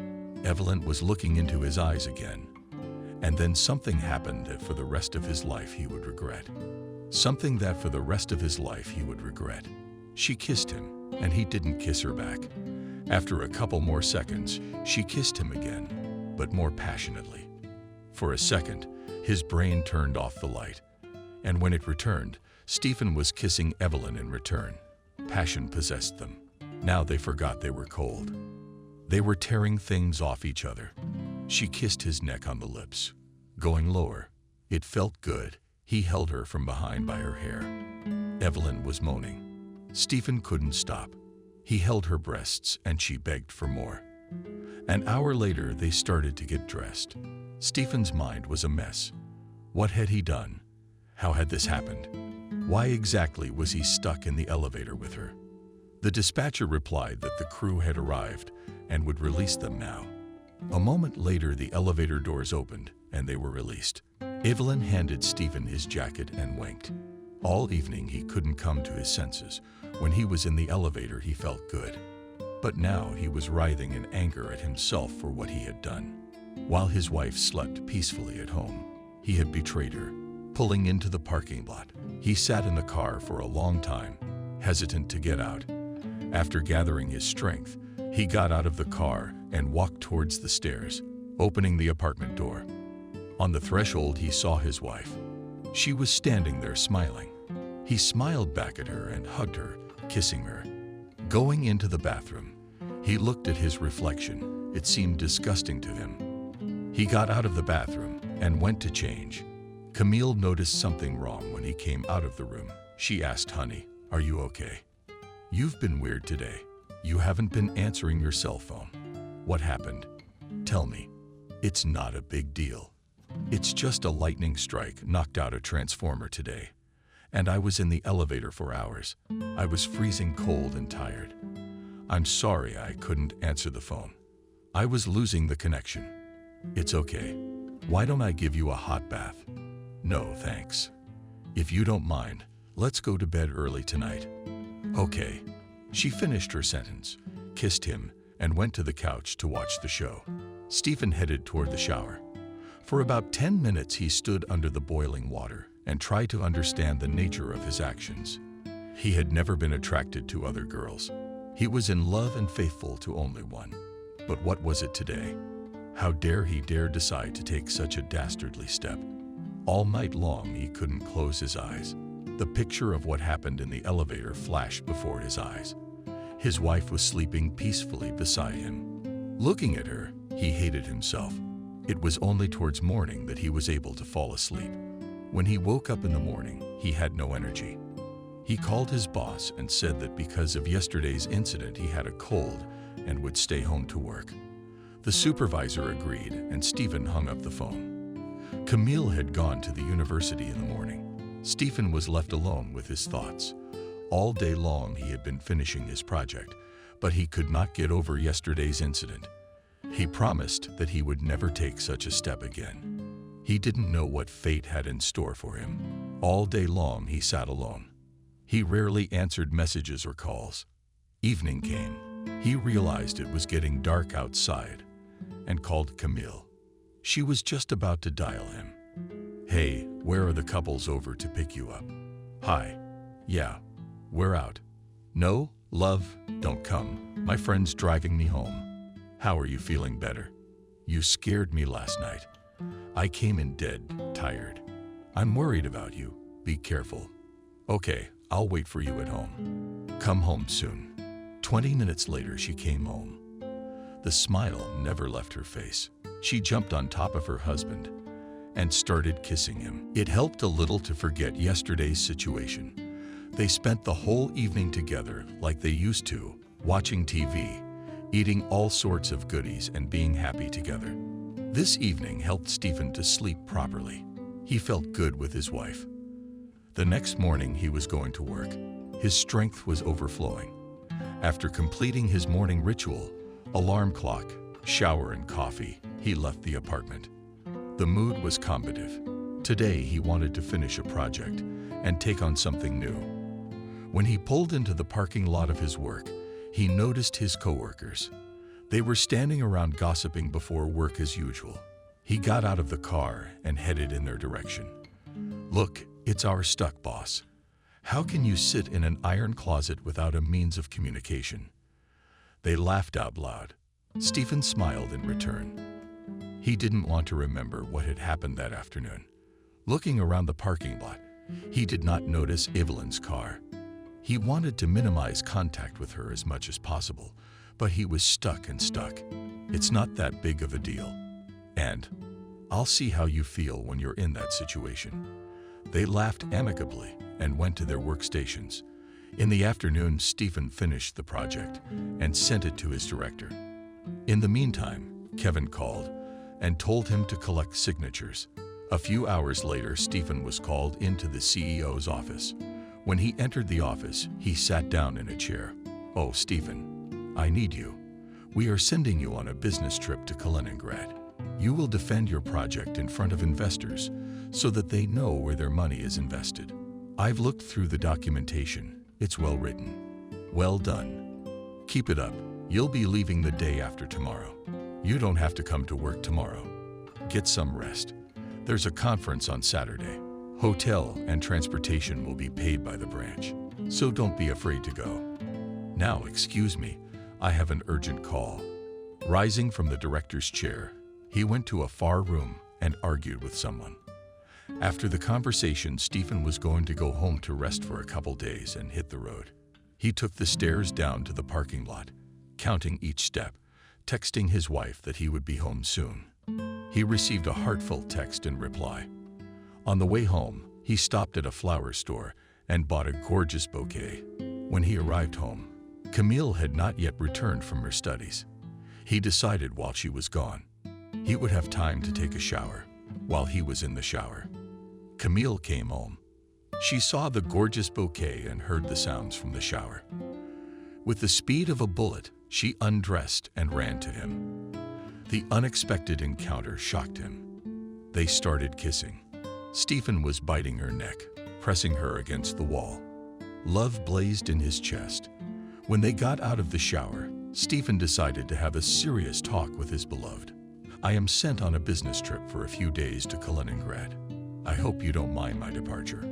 Evelyn was looking into his eyes again. And then something happened that for the rest of his life he would regret. Something that for the rest of his life he would regret. She kissed him, and he didn't kiss her back. After a couple more seconds, she kissed him again, but more passionately. For a second, his brain turned off the light. And when it returned, Stephen was kissing Evelyn in return. Passion possessed them. Now they forgot they were cold. They were tearing things off each other. She kissed his neck on the lips. Going lower, it felt good. He held her from behind by her hair. Evelyn was moaning. Stephen couldn't stop. He held her breasts and she begged for more. An hour later, they started to get dressed. Stephen's mind was a mess. What had he done? How had this happened? Why exactly was he stuck in the elevator with her? The dispatcher replied that the crew had arrived and would release them now. A moment later, the elevator doors opened and they were released. Evelyn handed Stephen his jacket and winked. All evening he couldn't come to his senses. When he was in the elevator, he felt good. But now he was writhing in anger at himself for what he had done. While his wife slept peacefully at home, he had betrayed her. Pulling into the parking lot, he sat in the car for a long time, hesitant to get out. After gathering his strength, he got out of the car and walked towards the stairs, opening the apartment door. On the threshold, he saw his wife. She was standing there smiling. He smiled back at her and hugged her, kissing her. Going into the bathroom, he looked at his reflection. It seemed disgusting to him. He got out of the bathroom and went to change. Camille noticed something wrong when he came out of the room. She asked, "Honey, are you okay? You've been weird today. You haven't been answering your cell phone. What happened? Tell me." "It's not a big deal. It's just a lightning strike knocked out a transformer today. And I was in the elevator for hours. I was freezing cold and tired. I'm sorry I couldn't answer the phone. I was losing the connection. It's okay. Why don't I give you a hot bath?" "No, thanks. If you don't mind, let's go to bed early tonight." "Okay." She finished her sentence, kissed him, and went to the couch to watch the show. Stephen headed toward the shower. For about 10 minutes he stood under the boiling water and tried to understand the nature of his actions. He had never been attracted to other girls. He was in love and faithful to only one. But what was it today? How dare he decide to take such a dastardly step? All night long he couldn't close his eyes. The picture of what happened in the elevator flashed before his eyes. His wife was sleeping peacefully beside him. Looking at her, he hated himself. It was only towards morning that he was able to fall asleep. When he woke up in the morning, he had no energy. He called his boss and said that because of yesterday's incident, he had a cold and would stay home to work. The supervisor agreed, and Stephen hung up the phone. Camille had gone to the university in the morning. Stephen was left alone with his thoughts. All day long he had been finishing his project, but he could not get over yesterday's incident. He promised that he would never take such a step again. He didn't know what fate had in store for him. All day long he sat alone. He rarely answered messages or calls. Evening came. He realized it was getting dark outside and called Camille. She was just about to dial him. "Hey, where are the couples over to pick you up?" Hi. Yeah, we're out. No, love, don't come. My friend's driving me home. How are you feeling better? You scared me last night. I came in dead tired. I'm worried about you. Be careful. Okay, I'll wait for you at home. Come home soon. 20 minutes later, she came home. The smile never left her face. She jumped on top of her husband and started kissing him. It helped a little to forget yesterday's situation. They spent the whole evening together like they used to, watching TV, eating all sorts of goodies and being happy together. This evening helped Stephen to sleep properly. He felt good with his wife. The next morning he was going to work. His strength was overflowing. After completing his morning ritual, alarm clock, shower and coffee, he left the apartment. The mood was combative. Today he wanted to finish a project and take on something new. When he pulled into the parking lot of his work, he noticed his coworkers. They were standing around gossiping before work as usual. He got out of the car and headed in their direction. Look, it's our stuck boss. How can you sit in an iron closet without a means of communication? They laughed out loud. Stephen smiled in return. He didn't want to remember what had happened that afternoon. Looking around the parking lot, he did not notice Evelyn's car. He wanted to minimize contact with her as much as possible, but he was stuck. It's not that big of a deal. And I'll see how you feel when you're in that situation. They laughed amicably and went to their workstations. In the afternoon, Stephen finished the project and sent it to his director. In the meantime, Kevin called and told him to collect signatures. A few hours later, Stephen was called into the CEO's office. When he entered the office, he sat down in a chair. Oh, Stephen, I need you. We are sending you on a business trip to Kaliningrad. You will defend your project in front of investors so that they know where their money is invested. I've looked through the documentation. It's well written. Well done. Keep it up. You'll be leaving the day after tomorrow. You don't have to come to work tomorrow. Get some rest. There's a conference on Saturday. Hotel and transportation will be paid by the branch, so don't be afraid to go. Now, excuse me, I have an urgent call. Rising from the director's chair, he went to a far room and argued with someone. After the conversation, Stephen was going to go home to rest for a couple days and hit the road. He took the stairs down to the parking lot, counting each step, texting his wife that he would be home soon. He received a heartfelt text in reply. On the way home, he stopped at a flower store and bought a gorgeous bouquet. When he arrived home, Camille had not yet returned from her studies. He decided while she was gone, he would have time to take a shower. While he was in the shower, Camille came home. She saw the gorgeous bouquet and heard the sounds from the shower. With the speed of a bullet, she undressed and ran to him. The unexpected encounter shocked him. They started kissing. Stephen was biting her neck, pressing her against the wall. Love blazed in his chest. When they got out of the shower, Stephen decided to have a serious talk with his beloved. I am sent on a business trip for a few days to Kaliningrad. I hope you don't mind my departure.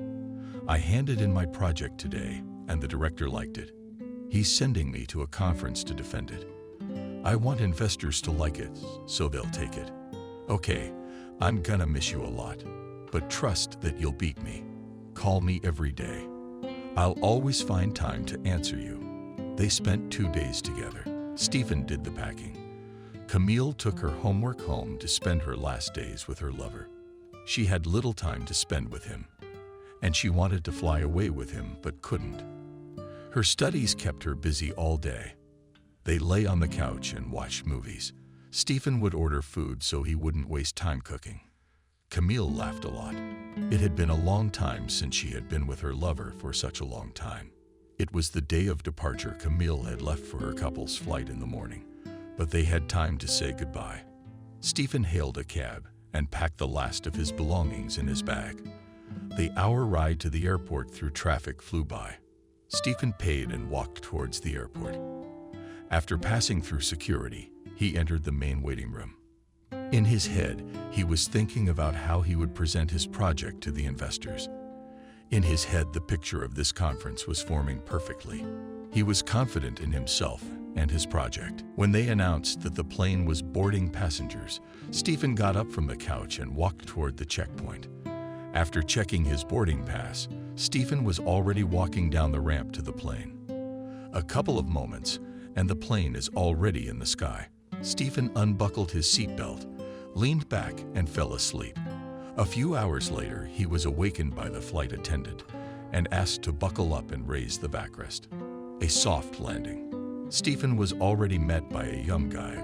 I handed in my project today, and the director liked it. He's sending me to a conference to defend it. I want investors to like it, so they'll take it. Okay, I'm gonna miss you a lot, but trust that you'll beat me. Call me every day. I'll always find time to answer you. They spent 2 days together. Stephen did the packing. Camille took her homework home to spend her last days with her lover. She had little time to spend with him, and she wanted to fly away with him but couldn't. Her studies kept her busy all day. They lay on the couch and watched movies. Stephen would order food so he wouldn't waste time cooking. Camille laughed a lot. It had been a long time since she had been with her lover for such a long time. It was the day of departure. Camille had left for her couple's flight in the morning, but they had time to say goodbye. Stephen hailed a cab and packed the last of his belongings in his bag. The hour ride to the airport through traffic flew by. Stephen paid and walked towards the airport. After passing through security, he entered the main waiting room. In his head, he was thinking about how he would present his project to the investors. In his head, the picture of this conference was forming perfectly. He was confident in himself and his project. When they announced that the plane was boarding passengers, Stephen got up from the couch and walked toward the checkpoint. After checking his boarding pass, Stephen was already walking down the ramp to the plane. A couple of moments, and the plane is already in the sky. Stephen unbuckled his seatbelt, leaned back, and fell asleep. A few hours later, he was awakened by the flight attendant and asked to buckle up and raise the backrest. A soft landing. Stephen was already met by a young guy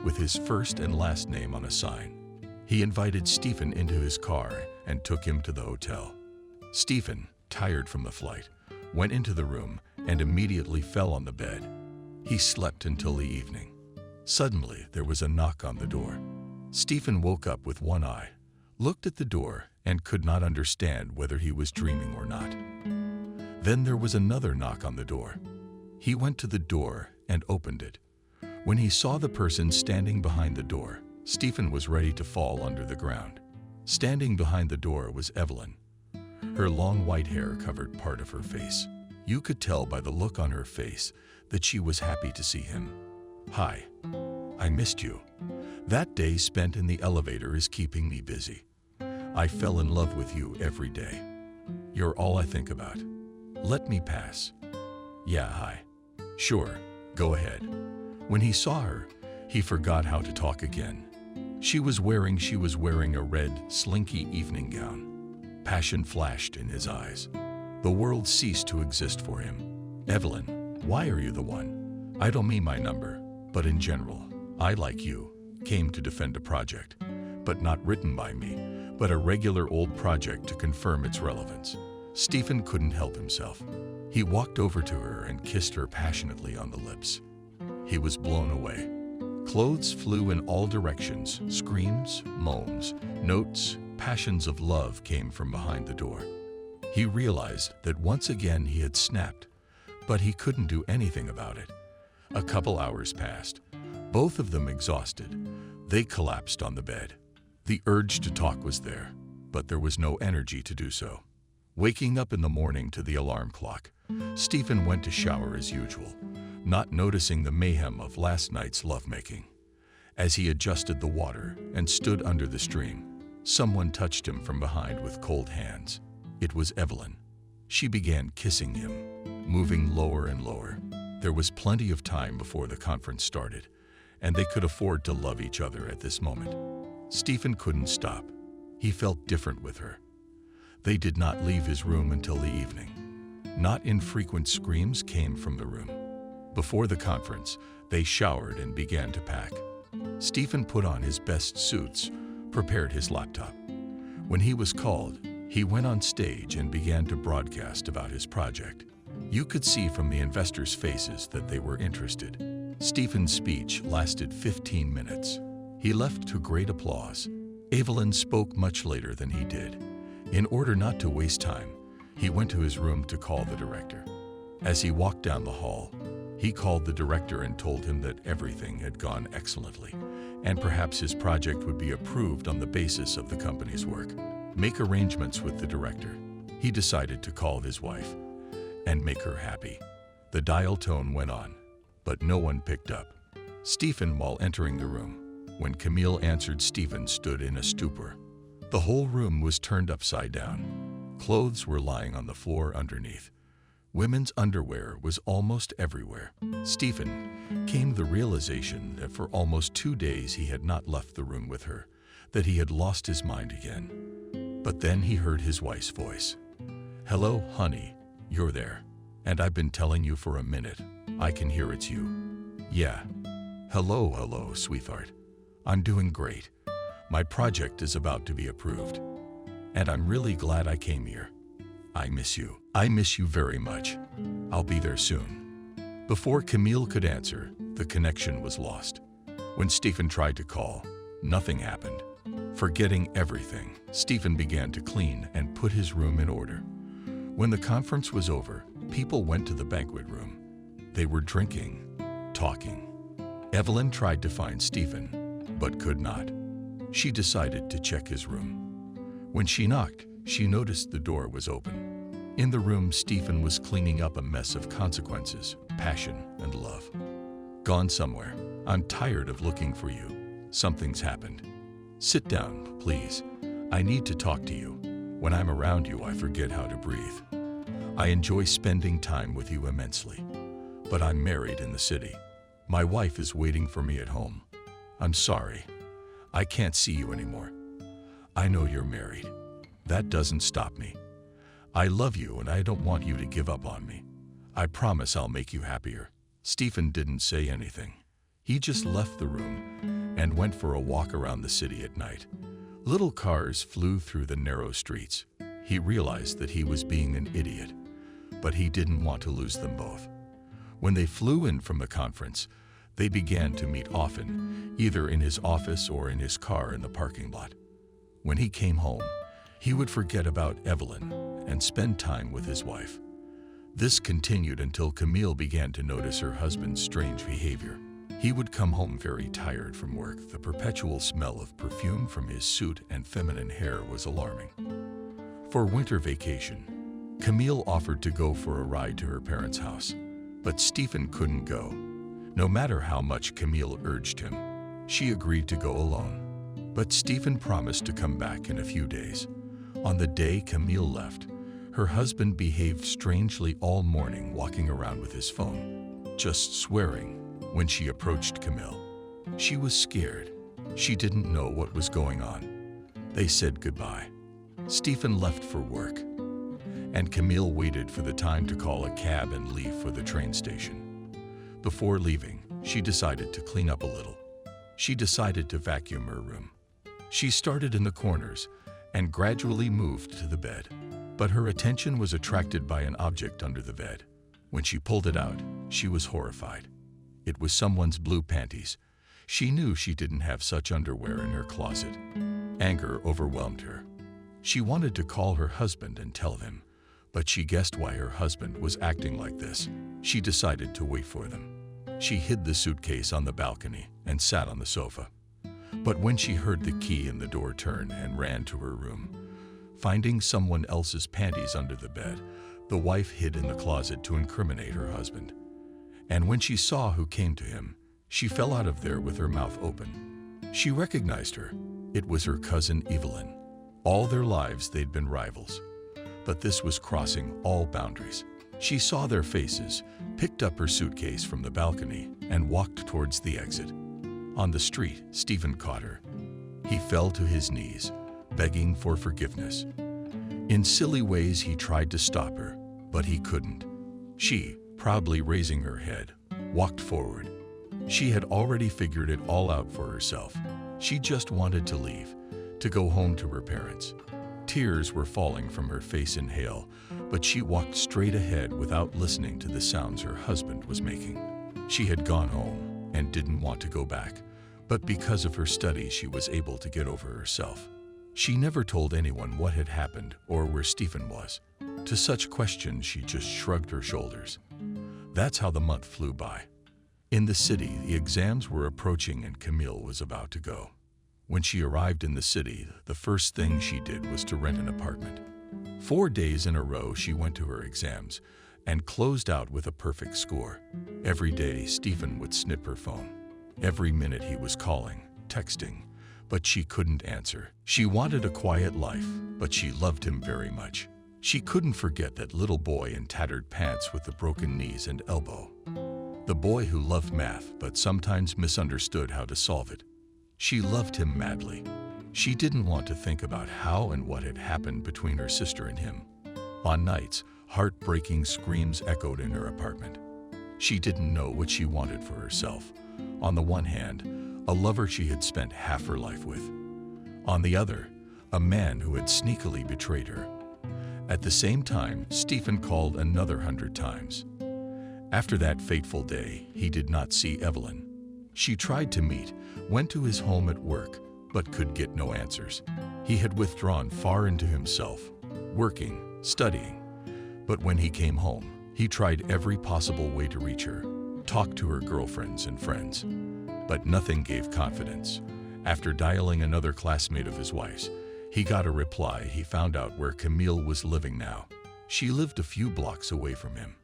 with his first and last name on a sign. He invited Stephen into his car and took him to the hotel. Stephen, tired from the flight, went into the room and immediately fell on the bed. He slept until the evening. Suddenly, there was a knock on the door. Stephen woke up with one eye, looked at the door, and could not understand whether he was dreaming or not. Then there was another knock on the door. He went to the door and opened it. When he saw the person standing behind the door, Stephen was ready to fall under the ground. Standing behind the door was Evelyn. Her long white hair covered part of her face. You could tell by the look on her face that she was happy to see him. "Hi. I missed you. That day spent in the elevator is keeping me busy. I fell in love with you every day. You're all I think about. Let me pass." "Yeah, hi." "Sure, go ahead." When he saw her, he forgot how to talk again. She was wearing a red, slinky evening gown. Passion flashed in his eyes. The world ceased to exist for him. "Evelyn, why are you the one? I don't mean my number, but in general, I, like you, came to defend a project, but not written by me, but a regular old project to confirm its relevance." Stephen couldn't help himself. He walked over to her and kissed her passionately on the lips. He was blown away. Clothes flew in all directions. Screams, moans, notes, passions of love came from behind the door. He realized that once again he had snapped, but he couldn't do anything about it. A couple hours passed, both of them exhausted. They collapsed on the bed. The urge to talk was there, but there was no energy to do so. Waking up in the morning to the alarm clock, Stephen went to shower as usual, not noticing the mayhem of last night's lovemaking. As he adjusted the water and stood under the stream, someone touched him from behind with cold hands. It was Evelyn. She began kissing him, moving lower and lower. There was plenty of time before the conference started, and they could afford to love each other at this moment. Stephen couldn't stop. He felt different with her. They did not leave his room until the evening. Not infrequent screams came from the room. Before the conference, they showered and began to pack. Stephen put on his best suits, prepared his laptop. When he was called, he went on stage and began to broadcast about his project. You could see from the investors' faces that they were interested. Stephen's speech lasted 15 minutes. He left to great applause. Evelyn spoke much later than he did. In order not to waste time, he went to his room to call the director. As he walked down the hall, he called the director and told him that everything had gone excellently, and perhaps his project would be approved on the basis of the company's work. Make arrangements with the director. He decided to call his wife and make her happy. The dial tone went on, but no one picked up. Stephen, while entering the room, when Camille answered, Stephen stood in a stupor. The whole room was turned upside down. Clothes were lying on the floor underneath. Women's underwear was almost everywhere. Stephen came to the realization that for almost 2 days he had not left the room with her, that he had lost his mind again. But then he heard his wife's voice. "Hello, honey, you're there. And I've been telling you for a minute. I can hear it's you." "Yeah. Hello, sweetheart. I'm doing great. My project is about to be approved. And I'm really glad I came here. I miss you. I miss you very much. I'll be there soon." Before Camille could answer, the connection was lost. When Stephen tried to call, nothing happened. Forgetting everything, Stephen began to clean and put his room in order. When the conference was over, people went to the banquet room. They were drinking, talking. Evelyn tried to find Stephen, but could not. She decided to check his room. When she knocked, she noticed the door was open. In the room, Stephen was cleaning up a mess of consequences, passion, and love. Gone somewhere. I'm tired of looking for you. Something's happened. Sit down, please. I need to talk to you. When I'm around you, I forget how to breathe. I enjoy spending time with you immensely. But I'm married in the city. My wife is waiting for me at home. I'm sorry. I can't see you anymore. I know you're married. That doesn't stop me. I love you and I don't want you to give up on me. I promise I'll make you happier. Stephen didn't say anything. He just left the room and went for a walk around the city at night. Little cars flew through the narrow streets. He realized that he was being an idiot, but he didn't want to lose them both. When they flew in from the conference, they began to meet often, either in his office or in his car in the parking lot. When he came home, he would forget about Evelyn and spend time with his wife. This continued until Camille began to notice her husband's strange behavior. He would come home very tired from work. The perpetual smell of perfume from his suit and feminine hair was alarming. For winter vacation, Camille offered to go for a ride to her parents' house, but Stephen couldn't go. No matter how much Camille urged him, she agreed to go alone. But Stephen promised to come back in a few days. On the day Camille left, her husband behaved strangely all morning, walking around with his phone, just swearing. When she approached Camille, she was scared. She didn't know what was going on. They said goodbye. Stephen left for work, and Camille waited for the time to call a cab and leave for the train station. Before leaving, she decided to clean up a little. She decided to vacuum her room. She started in the corners and gradually moved to the bed, but her attention was attracted by an object under the bed. When she pulled it out, she was horrified. It was someone's blue panties. She knew she didn't have such underwear in her closet. Anger overwhelmed her. She wanted to call her husband and tell him, but she guessed why her husband was acting like this. She decided to wait for them. She hid the suitcase on the balcony and sat on the sofa. But when she heard the key in the door turn and ran to her room, finding someone else's panties under the bed, the wife hid in the closet to incriminate her husband. And when she saw who came to him, she fell out of there with her mouth open. She recognized her. It was her cousin Evelyn. All their lives they'd been rivals. But this was crossing all boundaries. She saw their faces, picked up her suitcase from the balcony, and walked towards the exit. On the street, Stephen caught her. He fell to his knees, begging for forgiveness. In silly ways, he tried to stop her, but he couldn't. She, proudly raising her head, walked forward. She had already figured it all out for herself. She just wanted to leave, to go home to her parents. Tears were falling from her face in hail, but she walked straight ahead without listening to the sounds her husband was making. She had gone home and didn't want to go back, but because of her studies, she was able to get over herself. She never told anyone what had happened or where Stephen was. To such questions, she just shrugged her shoulders. That's how the month flew by. In the city, the exams were approaching and Camille was about to go. When she arrived in the city, the first thing she did was to rent an apartment. 4 days in a row, she went to her exams and closed out with a perfect score. Every day, Stephen would snip her phone. Every minute he was calling, texting, but she couldn't answer. She wanted a quiet life, but she loved him very much. She couldn't forget that little boy in tattered pants with the broken knees and elbow. The boy who loved math but sometimes misunderstood how to solve it. She loved him madly. She didn't want to think about how and what had happened between her sister and him. On nights, heartbreaking screams echoed in her apartment. She didn't know what she wanted for herself. On the one hand, a lover she had spent half her life with. On the other, a man who had sneakily betrayed her. At the same time, Stephen called another 100 times. After that fateful day, he did not see Evelyn. She tried to meet, went to his home at work, but could get no answers. He had withdrawn far into himself, working, studying. But when he came home, he tried every possible way to reach her, talk to her girlfriends and friends. But nothing gave confidence. After dialing another classmate of his wife's, he got a reply. He found out where Camille was living now. She lived a few blocks away from him.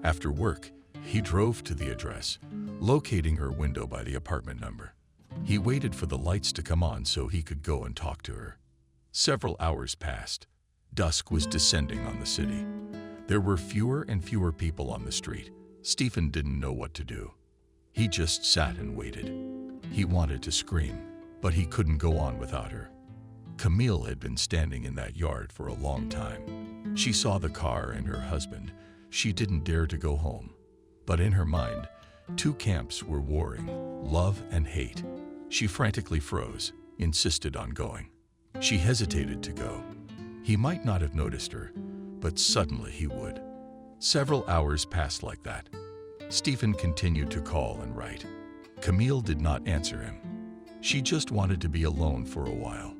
After work, he drove to the address, locating her window by the apartment number. He waited for the lights to come on so he could go and talk to her. Several hours passed. Dusk was descending on the city. There were fewer and fewer people on the street. Stephen didn't know what to do. He just sat and waited. He wanted to scream, but he couldn't go on without her. Camille had been standing in that yard for a long time. She saw the car and her husband. She didn't dare to go home. But in her mind, two camps were warring, love and hate. She frantically froze, insisted on going. She hesitated to go. He might not have noticed her, but suddenly he would. Several hours passed like that. Stephen continued to call and write. Camille did not answer him. She just wanted to be alone for a while.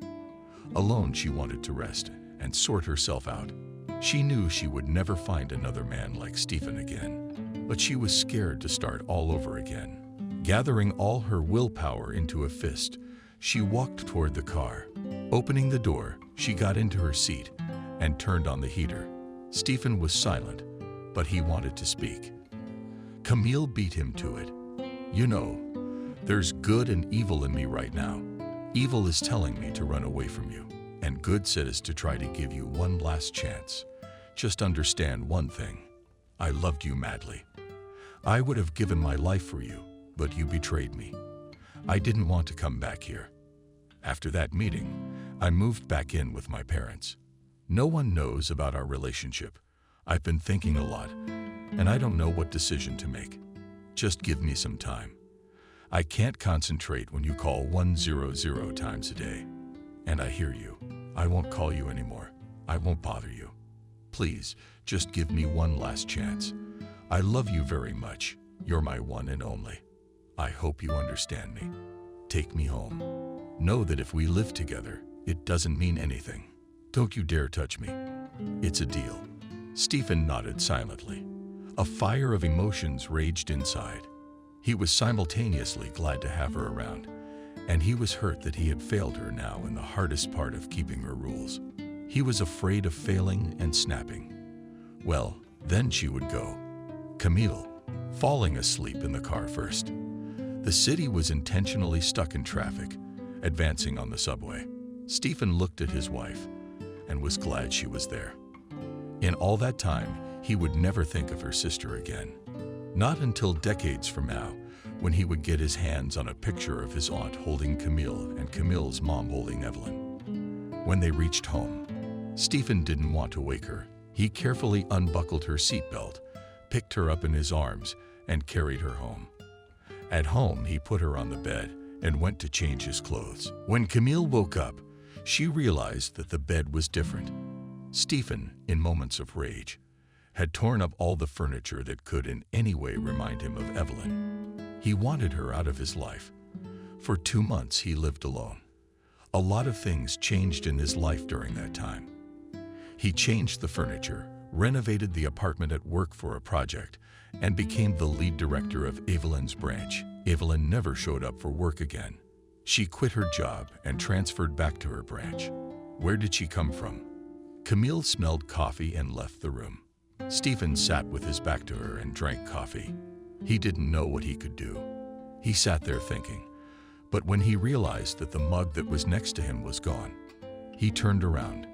Alone, she wanted to rest and sort herself out. She knew she would never find another man like Stephen again, but she was scared to start all over again. Gathering all her willpower into a fist, she walked toward the car. Opening the door, she got into her seat and turned on the heater. Stephen was silent, but he wanted to speak. Camille beat him to it. You know, there's good and evil in me right now. Evil is telling me to run away from you, and good says to try to give you one last chance. Just understand one thing. I loved you madly. I would have given my life for you, but you betrayed me. I didn't want to come back here. After that meeting, I moved back in with my parents. No one knows about our relationship. I've been thinking a lot, and I don't know what decision to make. Just give me some time. I can't concentrate when you call 100 times a day. And I hear you. I won't call you anymore. I won't bother you. Please, just give me one last chance. I love you very much. You're my one and only. I hope you understand me. Take me home. Know that if we live together, it doesn't mean anything. Don't you dare touch me. It's a deal. Stephen nodded silently. A fire of emotions raged inside. He was simultaneously glad to have her around, and he was hurt that he had failed her now in the hardest part of keeping her rules. He was afraid of failing and snapping. Well, then she would go. Camille, falling asleep in the car first. The city was intentionally stuck in traffic, advancing on the subway. Stephen looked at his wife and was glad she was there. In all that time, he would never think of her sister again. Not until decades from now, when he would get his hands on a picture of his aunt holding Camille and Camille's mom holding Evelyn. When they reached home, Stephen didn't want to wake her. He carefully unbuckled her seatbelt, picked her up in his arms, and carried her home. At home, he put her on the bed and went to change his clothes. When Camille woke up, she realized that the bed was different. Stephen, in moments of rage, had torn up all the furniture that could in any way remind him of Evelyn. He wanted her out of his life. For 2 months, he lived alone. A lot of things changed in his life during that time. He changed the furniture, renovated the apartment at work for a project, and became the lead director of Evelyn's branch. Evelyn never showed up for work again. She quit her job and transferred back to her branch. Where did she come from? Camille smelled coffee and left the room. Stephen sat with his back to her and drank coffee. He didn't know what he could do. He sat there thinking, but when he realized that the mug that was next to him was gone, he turned around.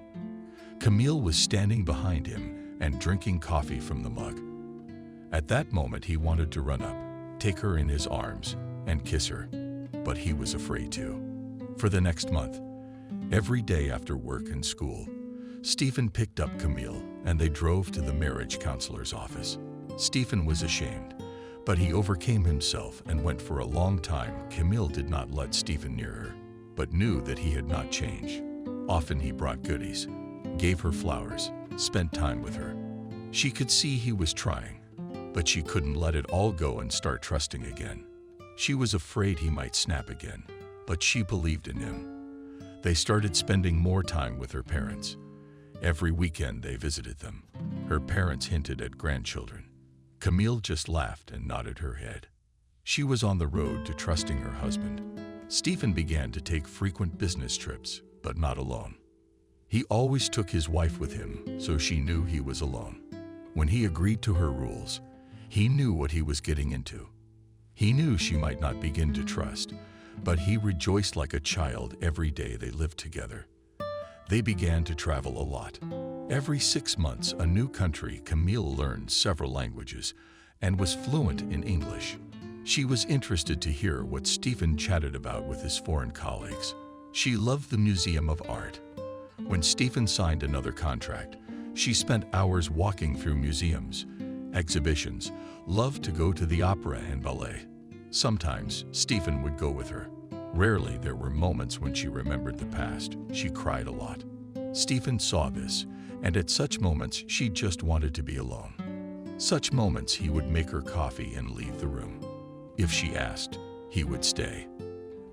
Camille was standing behind him and drinking coffee from the mug. At that moment, he wanted to run up, take her in his arms, and kiss her, but he was afraid to. For the next month, every day after work and school, Stephen picked up Camille and they drove to the marriage counselor's office. Stephen was ashamed, but he overcame himself and went for a long time. Camille did not let Stephen near her, but knew that he had not changed. Often he brought goodies, gave her flowers, spent time with her. She could see he was trying, but she couldn't let it all go and start trusting again. She was afraid he might snap again, but she believed in him. They started spending more time with her parents. Every weekend they visited them. Her parents hinted at grandchildren. Camille just laughed and nodded her head. She was on the road to trusting her husband. Stephen began to take frequent business trips, but not alone. He always took his wife with him, so she knew he was alone. When he agreed to her rules, he knew what he was getting into. He knew she might not begin to trust, but he rejoiced like a child every day they lived together. They began to travel a lot. Every 6 months, a new country. Camille learned several languages and was fluent in English. She was interested to hear what Stephen chatted about with his foreign colleagues. She loved the Museum of Art. When Stephen signed another contract, she spent hours walking through museums, exhibitions, loved to go to the opera and ballet. Sometimes Stephen would go with her. Rarely there were moments when she remembered the past. She cried a lot. Stephen saw this, and at such moments she just wanted to be alone. Such moments he would make her coffee and leave the room. If she asked, he would stay.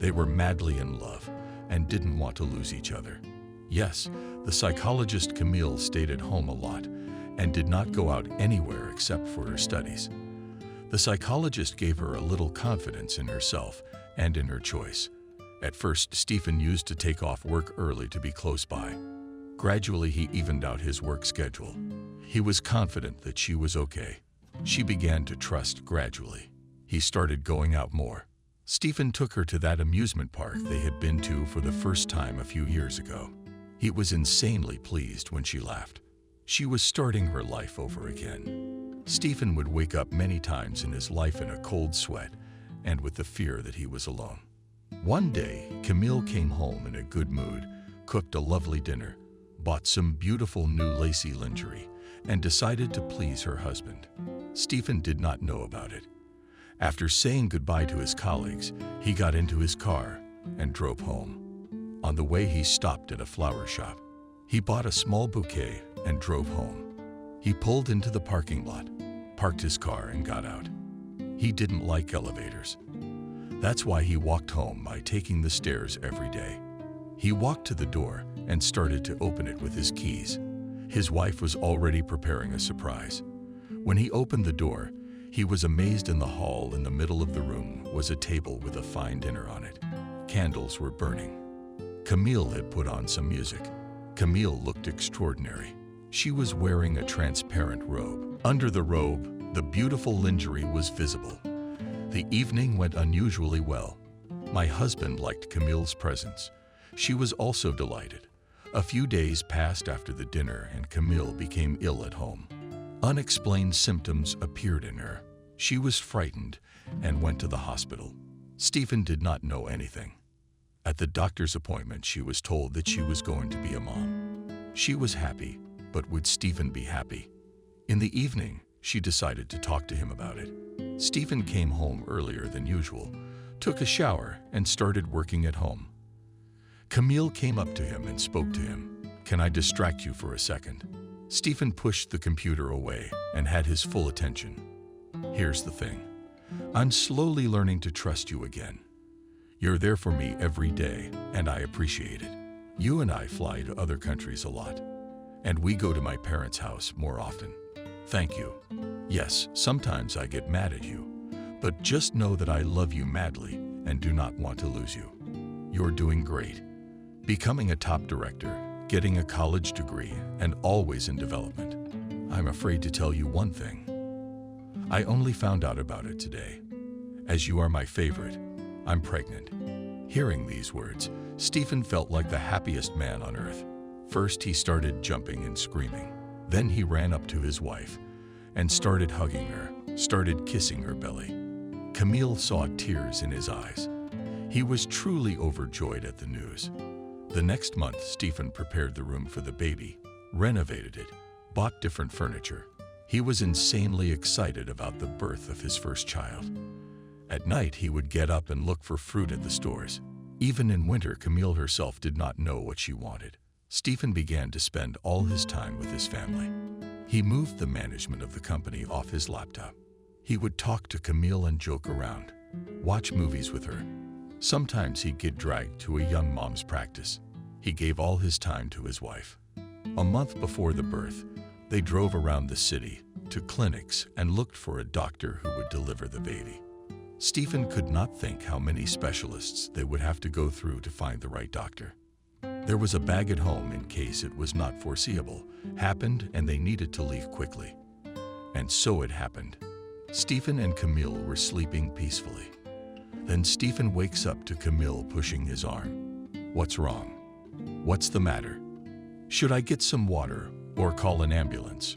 They were madly in love and didn't want to lose each other. Yes, the psychologist Camille stayed at home a lot and did not go out anywhere except for her studies. The psychologist gave her a little confidence in herself and in her choice. At first, Stephen used to take off work early to be close by. Gradually, he evened out his work schedule. He was confident that she was okay. She began to trust gradually. He started going out more. Stephen took her to that amusement park they had been to for the first time a few years ago. He was insanely pleased when she laughed. She was starting her life over again. Stephen would wake up many times in his life in a cold sweat and with the fear that he was alone. One day, Camille came home in a good mood, cooked a lovely dinner, bought some beautiful new lacy lingerie, and decided to please her husband. Stephen did not know about it. After saying goodbye to his colleagues, he got into his car and drove home. On the way, he stopped at a flower shop. He bought a small bouquet and drove home. He pulled into the parking lot, parked his car, and got out. He didn't like elevators. That's why he walked home by taking the stairs every day. He walked to the door and started to open it with his keys. His wife was already preparing a surprise. When he opened the door, he was amazed. In the hall in the middle of the room was a table with a fine dinner on it. Candles were burning. Camille had put on some music. Camille looked extraordinary. She was wearing a transparent robe. Under the robe, the beautiful lingerie was visible. The evening went unusually well. My husband liked Camille's presence. She was also delighted. A few days passed after the dinner and Camille became ill at home. Unexplained symptoms appeared in her. She was frightened and went to the hospital. Stephen did not know anything. At the doctor's appointment, she was told that she was going to be a mom. She was happy, but would Stephen be happy? In the evening, she decided to talk to him about it. Stephen came home earlier than usual, took a shower, and started working at home. Camille came up to him and spoke to him. "Can I distract you for a second?" Stephen pushed the computer away and had his full attention. "Here's the thing. I'm slowly learning to trust you again. You're there for me every day, and I appreciate it. You and I fly to other countries a lot, and we go to my parents' house more often. Thank you. Yes, sometimes I get mad at you, but just know that I love you madly and do not want to lose you. You're doing great. Becoming a top director, getting a college degree, and always in development. I'm afraid to tell you one thing. I only found out about it today. As you are my favorite, I'm pregnant." Hearing these words, Stephen felt like the happiest man on earth. First, he started jumping and screaming. Then he ran up to his wife and started hugging her, started kissing her belly. Camille saw tears in his eyes. He was truly overjoyed at the news. The next month, Stephen prepared the room for the baby, renovated it, bought different furniture. He was insanely excited about the birth of his first child. At night, he would get up and look for fruit at the stores. Even in winter, Camille herself did not know what she wanted. Stephen began to spend all his time with his family. He moved the management of the company off his laptop. He would talk to Camille and joke around, watch movies with her. Sometimes he'd get dragged to a young mom's practice. He gave all his time to his wife. A month before the birth, they drove around the city to clinics and looked for a doctor who would deliver the baby. Stephen could not think how many specialists they would have to go through to find the right doctor. There was a bag at home in case it was not foreseeable, happened, and they needed to leave quickly. And so it happened. Stephen and Camille were sleeping peacefully. Then Stephen wakes up to Camille pushing his arm. "What's wrong? What's the matter? Should I get some water or call an ambulance?"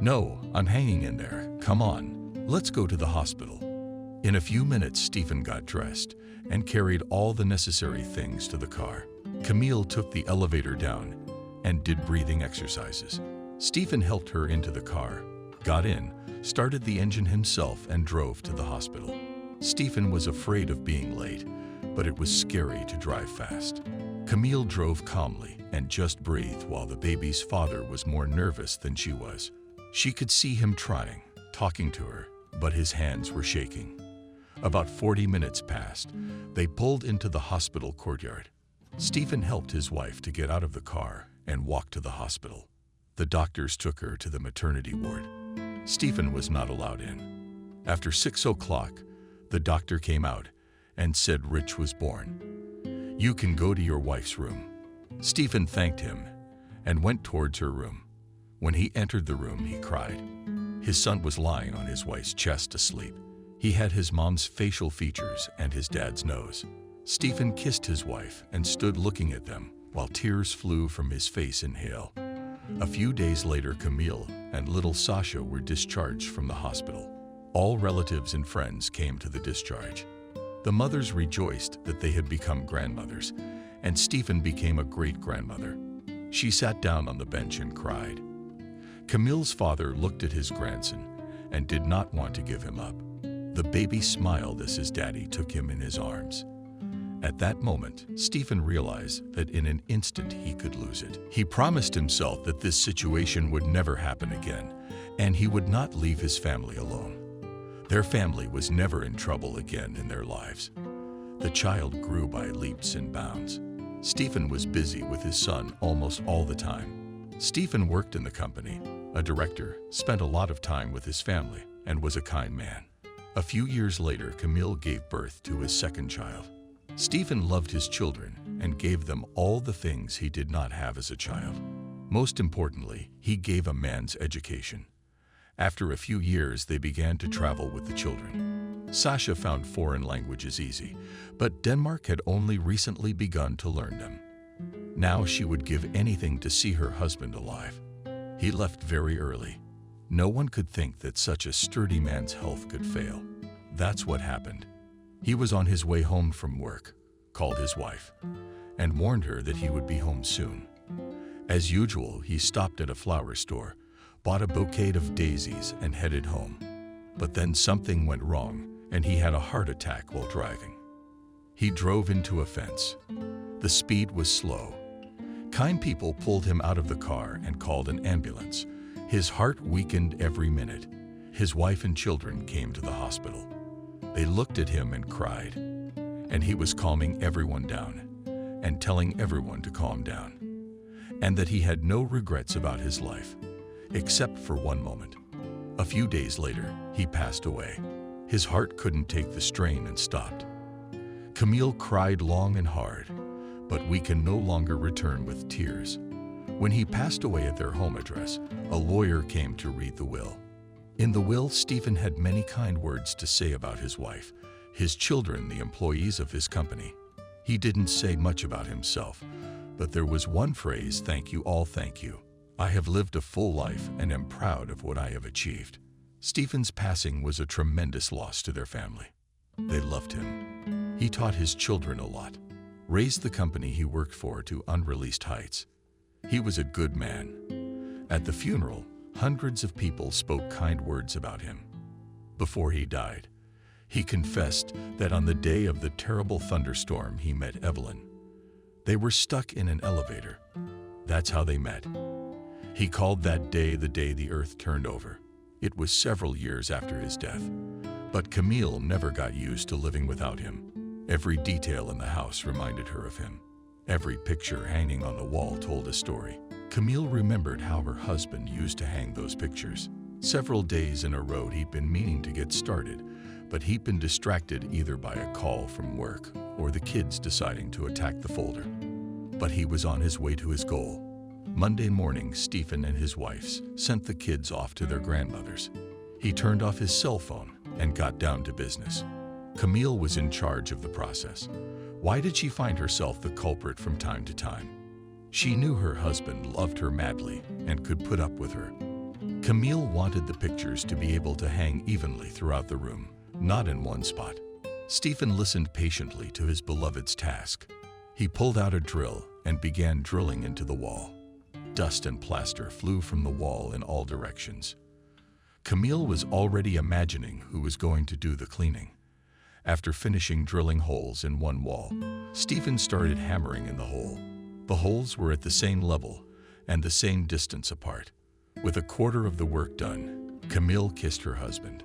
"No, I'm hanging in there. Come on, let's go to the hospital." In a few minutes, Stephen got dressed and carried all the necessary things to the car. Camille took the elevator down and did breathing exercises. Stephen helped her into the car, got in, started the engine himself, and drove to the hospital. Stephen was afraid of being late, but it was scary to drive fast. Camille drove calmly and just breathed while the baby's father was more nervous than she was. She could see him trying, talking to her, but his hands were shaking. About 40 minutes passed. They pulled into the hospital courtyard. Stephen helped his wife to get out of the car and walk to the hospital. The doctors took her to the maternity ward. Stephen was not allowed in. After 6 o'clock, the doctor came out and said Rich was born. "You can go to your wife's room." Stephen thanked him and went towards her room. When he entered the room, he cried. His son was lying on his wife's chest asleep. He had his mom's facial features and his dad's nose. Stephen kissed his wife and stood looking at them while tears flew from his face in hail. A few days later, Camille and little Sasha were discharged from the hospital. All relatives and friends came to the discharge. The mothers rejoiced that they had become grandmothers, and Stephen became a great-grandmother. She sat down on the bench and cried. Camille's father looked at his grandson and did not want to give him up. The baby smiled as his daddy took him in his arms. At that moment, Stephen realized that in an instant he could lose it. He promised himself that this situation would never happen again, and he would not leave his family alone. Their family was never in trouble again in their lives. The child grew by leaps and bounds. Stephen was busy with his son almost all the time. Stephen worked in the company, a director, spent a lot of time with his family, and was a kind man. A few years later, Camille gave birth to his second child. Stephen loved his children and gave them all the things he did not have as a child. Most importantly, he gave a man's education. After a few years, they began to travel with the children. Sasha found foreign languages easy, but Denmark had only recently begun to learn them. Now she would give anything to see her husband alive. He left very early. No one could think that such a sturdy man's health could fail. That's what happened. He was on his way home from work, called his wife, and warned her that he would be home soon. As usual, he stopped at a flower store, bought a bouquet of daisies, and headed home. But then something went wrong, and he had a heart attack while driving. He drove into a fence. The speed was slow. Kind people pulled him out of the car and called an ambulance. His heart weakened every minute. His wife and children came to the hospital. They looked at him and cried, and he was calming everyone down and telling everyone to calm down, and that he had no regrets about his life, except for one moment. A few days later, he passed away. His heart couldn't take the strain and stopped. Camille cried long and hard, but we can no longer return with tears. When he passed away at their home address, a lawyer came to read the will. In the will, Stephen had many kind words to say about his wife, his children, the employees of his company. He didn't say much about himself, but there was one phrase, "Thank you, all thank you. I have lived a full life and am proud of what I have achieved." Stephen's passing was a tremendous loss to their family. They loved him. He taught his children a lot, raised the company he worked for to unreleased heights. He was a good man. At the funeral, hundreds of people spoke kind words about him. Before he died, he confessed that on the day of the terrible thunderstorm, he met Evelyn. They were stuck in an elevator. That's how they met. He called that day the day the earth turned over. It was several years after his death. But Camille never got used to living without him. Every detail in the house reminded her of him. Every picture hanging on the wall told a story. Camille remembered how her husband used to hang those pictures. Several days in a row he'd been meaning to get started, but he'd been distracted either by a call from work or the kids deciding to attack the folder. but he was on his way to his goal. Monday morning, Stephen and his wife sent the kids off to their grandmother's. He turned off his cell phone and got down to business. Camille was in charge of the process. Why did she find herself the culprit from time to time? She knew her husband loved her madly and could put up with her. Camille wanted the pictures to be able to hang evenly throughout the room, not in one spot. Stephen listened patiently to his beloved's task. He pulled out a drill and began drilling into the wall. Dust and plaster flew from the wall in all directions. Camille was already imagining who was going to do the cleaning. After finishing drilling holes in one wall, Stephen started hammering in the hole. The holes were at the same level and the same distance apart. With a quarter of the work done, Camille kissed her husband.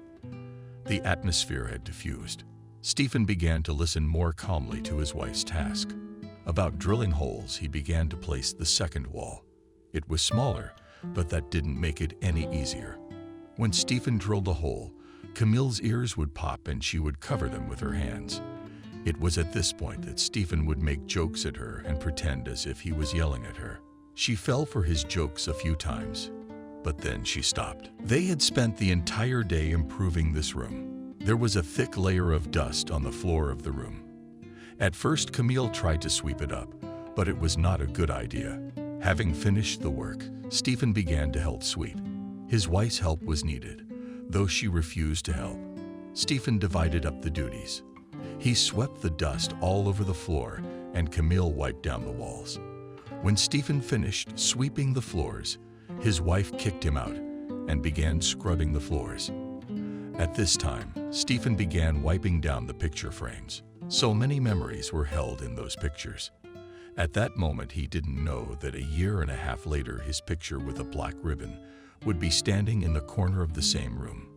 The atmosphere had diffused. Stephen began to listen more calmly to his wife's task. About drilling holes, he began to place the second wall. It was smaller, but that didn't make it any easier. When Stephen drilled a hole, Camille's ears would pop and she would cover them with her hands. It was at this point that Stephen would make jokes at her and pretend as if he was yelling at her. She fell for his jokes a few times, but then she stopped. They had spent the entire day improving this room. There was a thick layer of dust on the floor of the room. At first, Camille tried to sweep it up, but it was not a good idea. Having finished the work, Stephen began to help sweep. His wife's help was needed, though she refused to help. Stephen divided up the duties. He swept the dust all over the floor, and Camille wiped down the walls. When Stephen finished sweeping the floors, his wife kicked him out and began scrubbing the floors. At this time, Stephen began wiping down the picture frames. So many memories were held in those pictures. At that moment, he didn't know that a year and a half later, his picture with a black ribbon would be standing in the corner of the same room.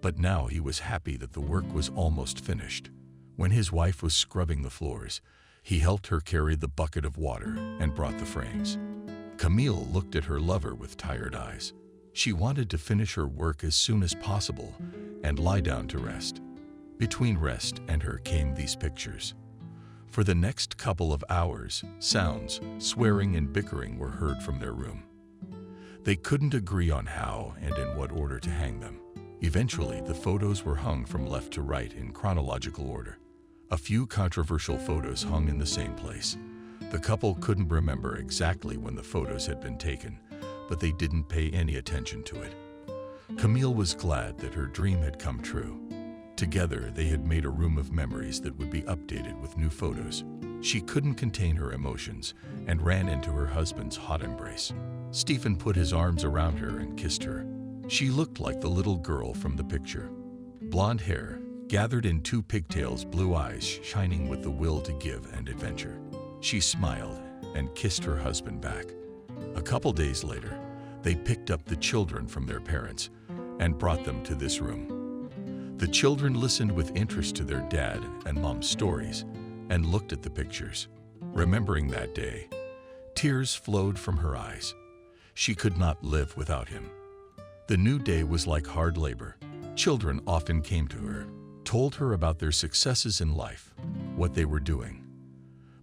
But now he was happy that the work was almost finished. When his wife was scrubbing the floors, he helped her carry the bucket of water and brought the frames. Camille looked at her lover with tired eyes. She wanted to finish her work as soon as possible and lie down to rest. Between rest and her came these pictures. For the next couple of hours, sounds, swearing and bickering were heard from their room. They couldn't agree on how and in what order to hang them. Eventually, the photos were hung from left to right in chronological order. A few controversial photos hung in the same place. The couple couldn't remember exactly when the photos had been taken, but they didn't pay any attention to it. Camille was glad that her dream had come true. Together, they had made a room of memories that would be updated with new photos. She couldn't contain her emotions and ran into her husband's hot embrace. Stephen put his arms around her and kissed her. She looked like the little girl from the picture. Blonde hair, gathered in two pigtails, blue eyes shining with the will to give and adventure. She smiled and kissed her husband back. A couple days later, they picked up the children from their parents and brought them to this room. The children listened with interest to their dad and mom's stories and looked at the pictures. Remembering that day, tears flowed from her eyes. She could not live without him. The new day was like hard labor. Children often came to her, told her about their successes in life, what they were doing.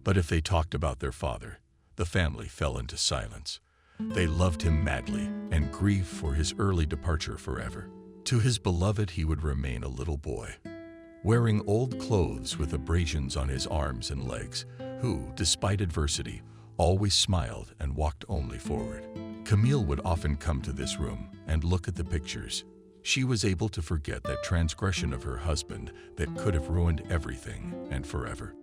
But if they talked about their father, the family fell into silence. They loved him madly and grieved for his early departure forever. To his beloved, he would remain a little boy, wearing old clothes with abrasions on his arms and legs, who, despite adversity, always smiled and walked only forward. Camille would often come to this room and look at the pictures. She was able to forget that transgression of her husband that could have ruined everything and forever.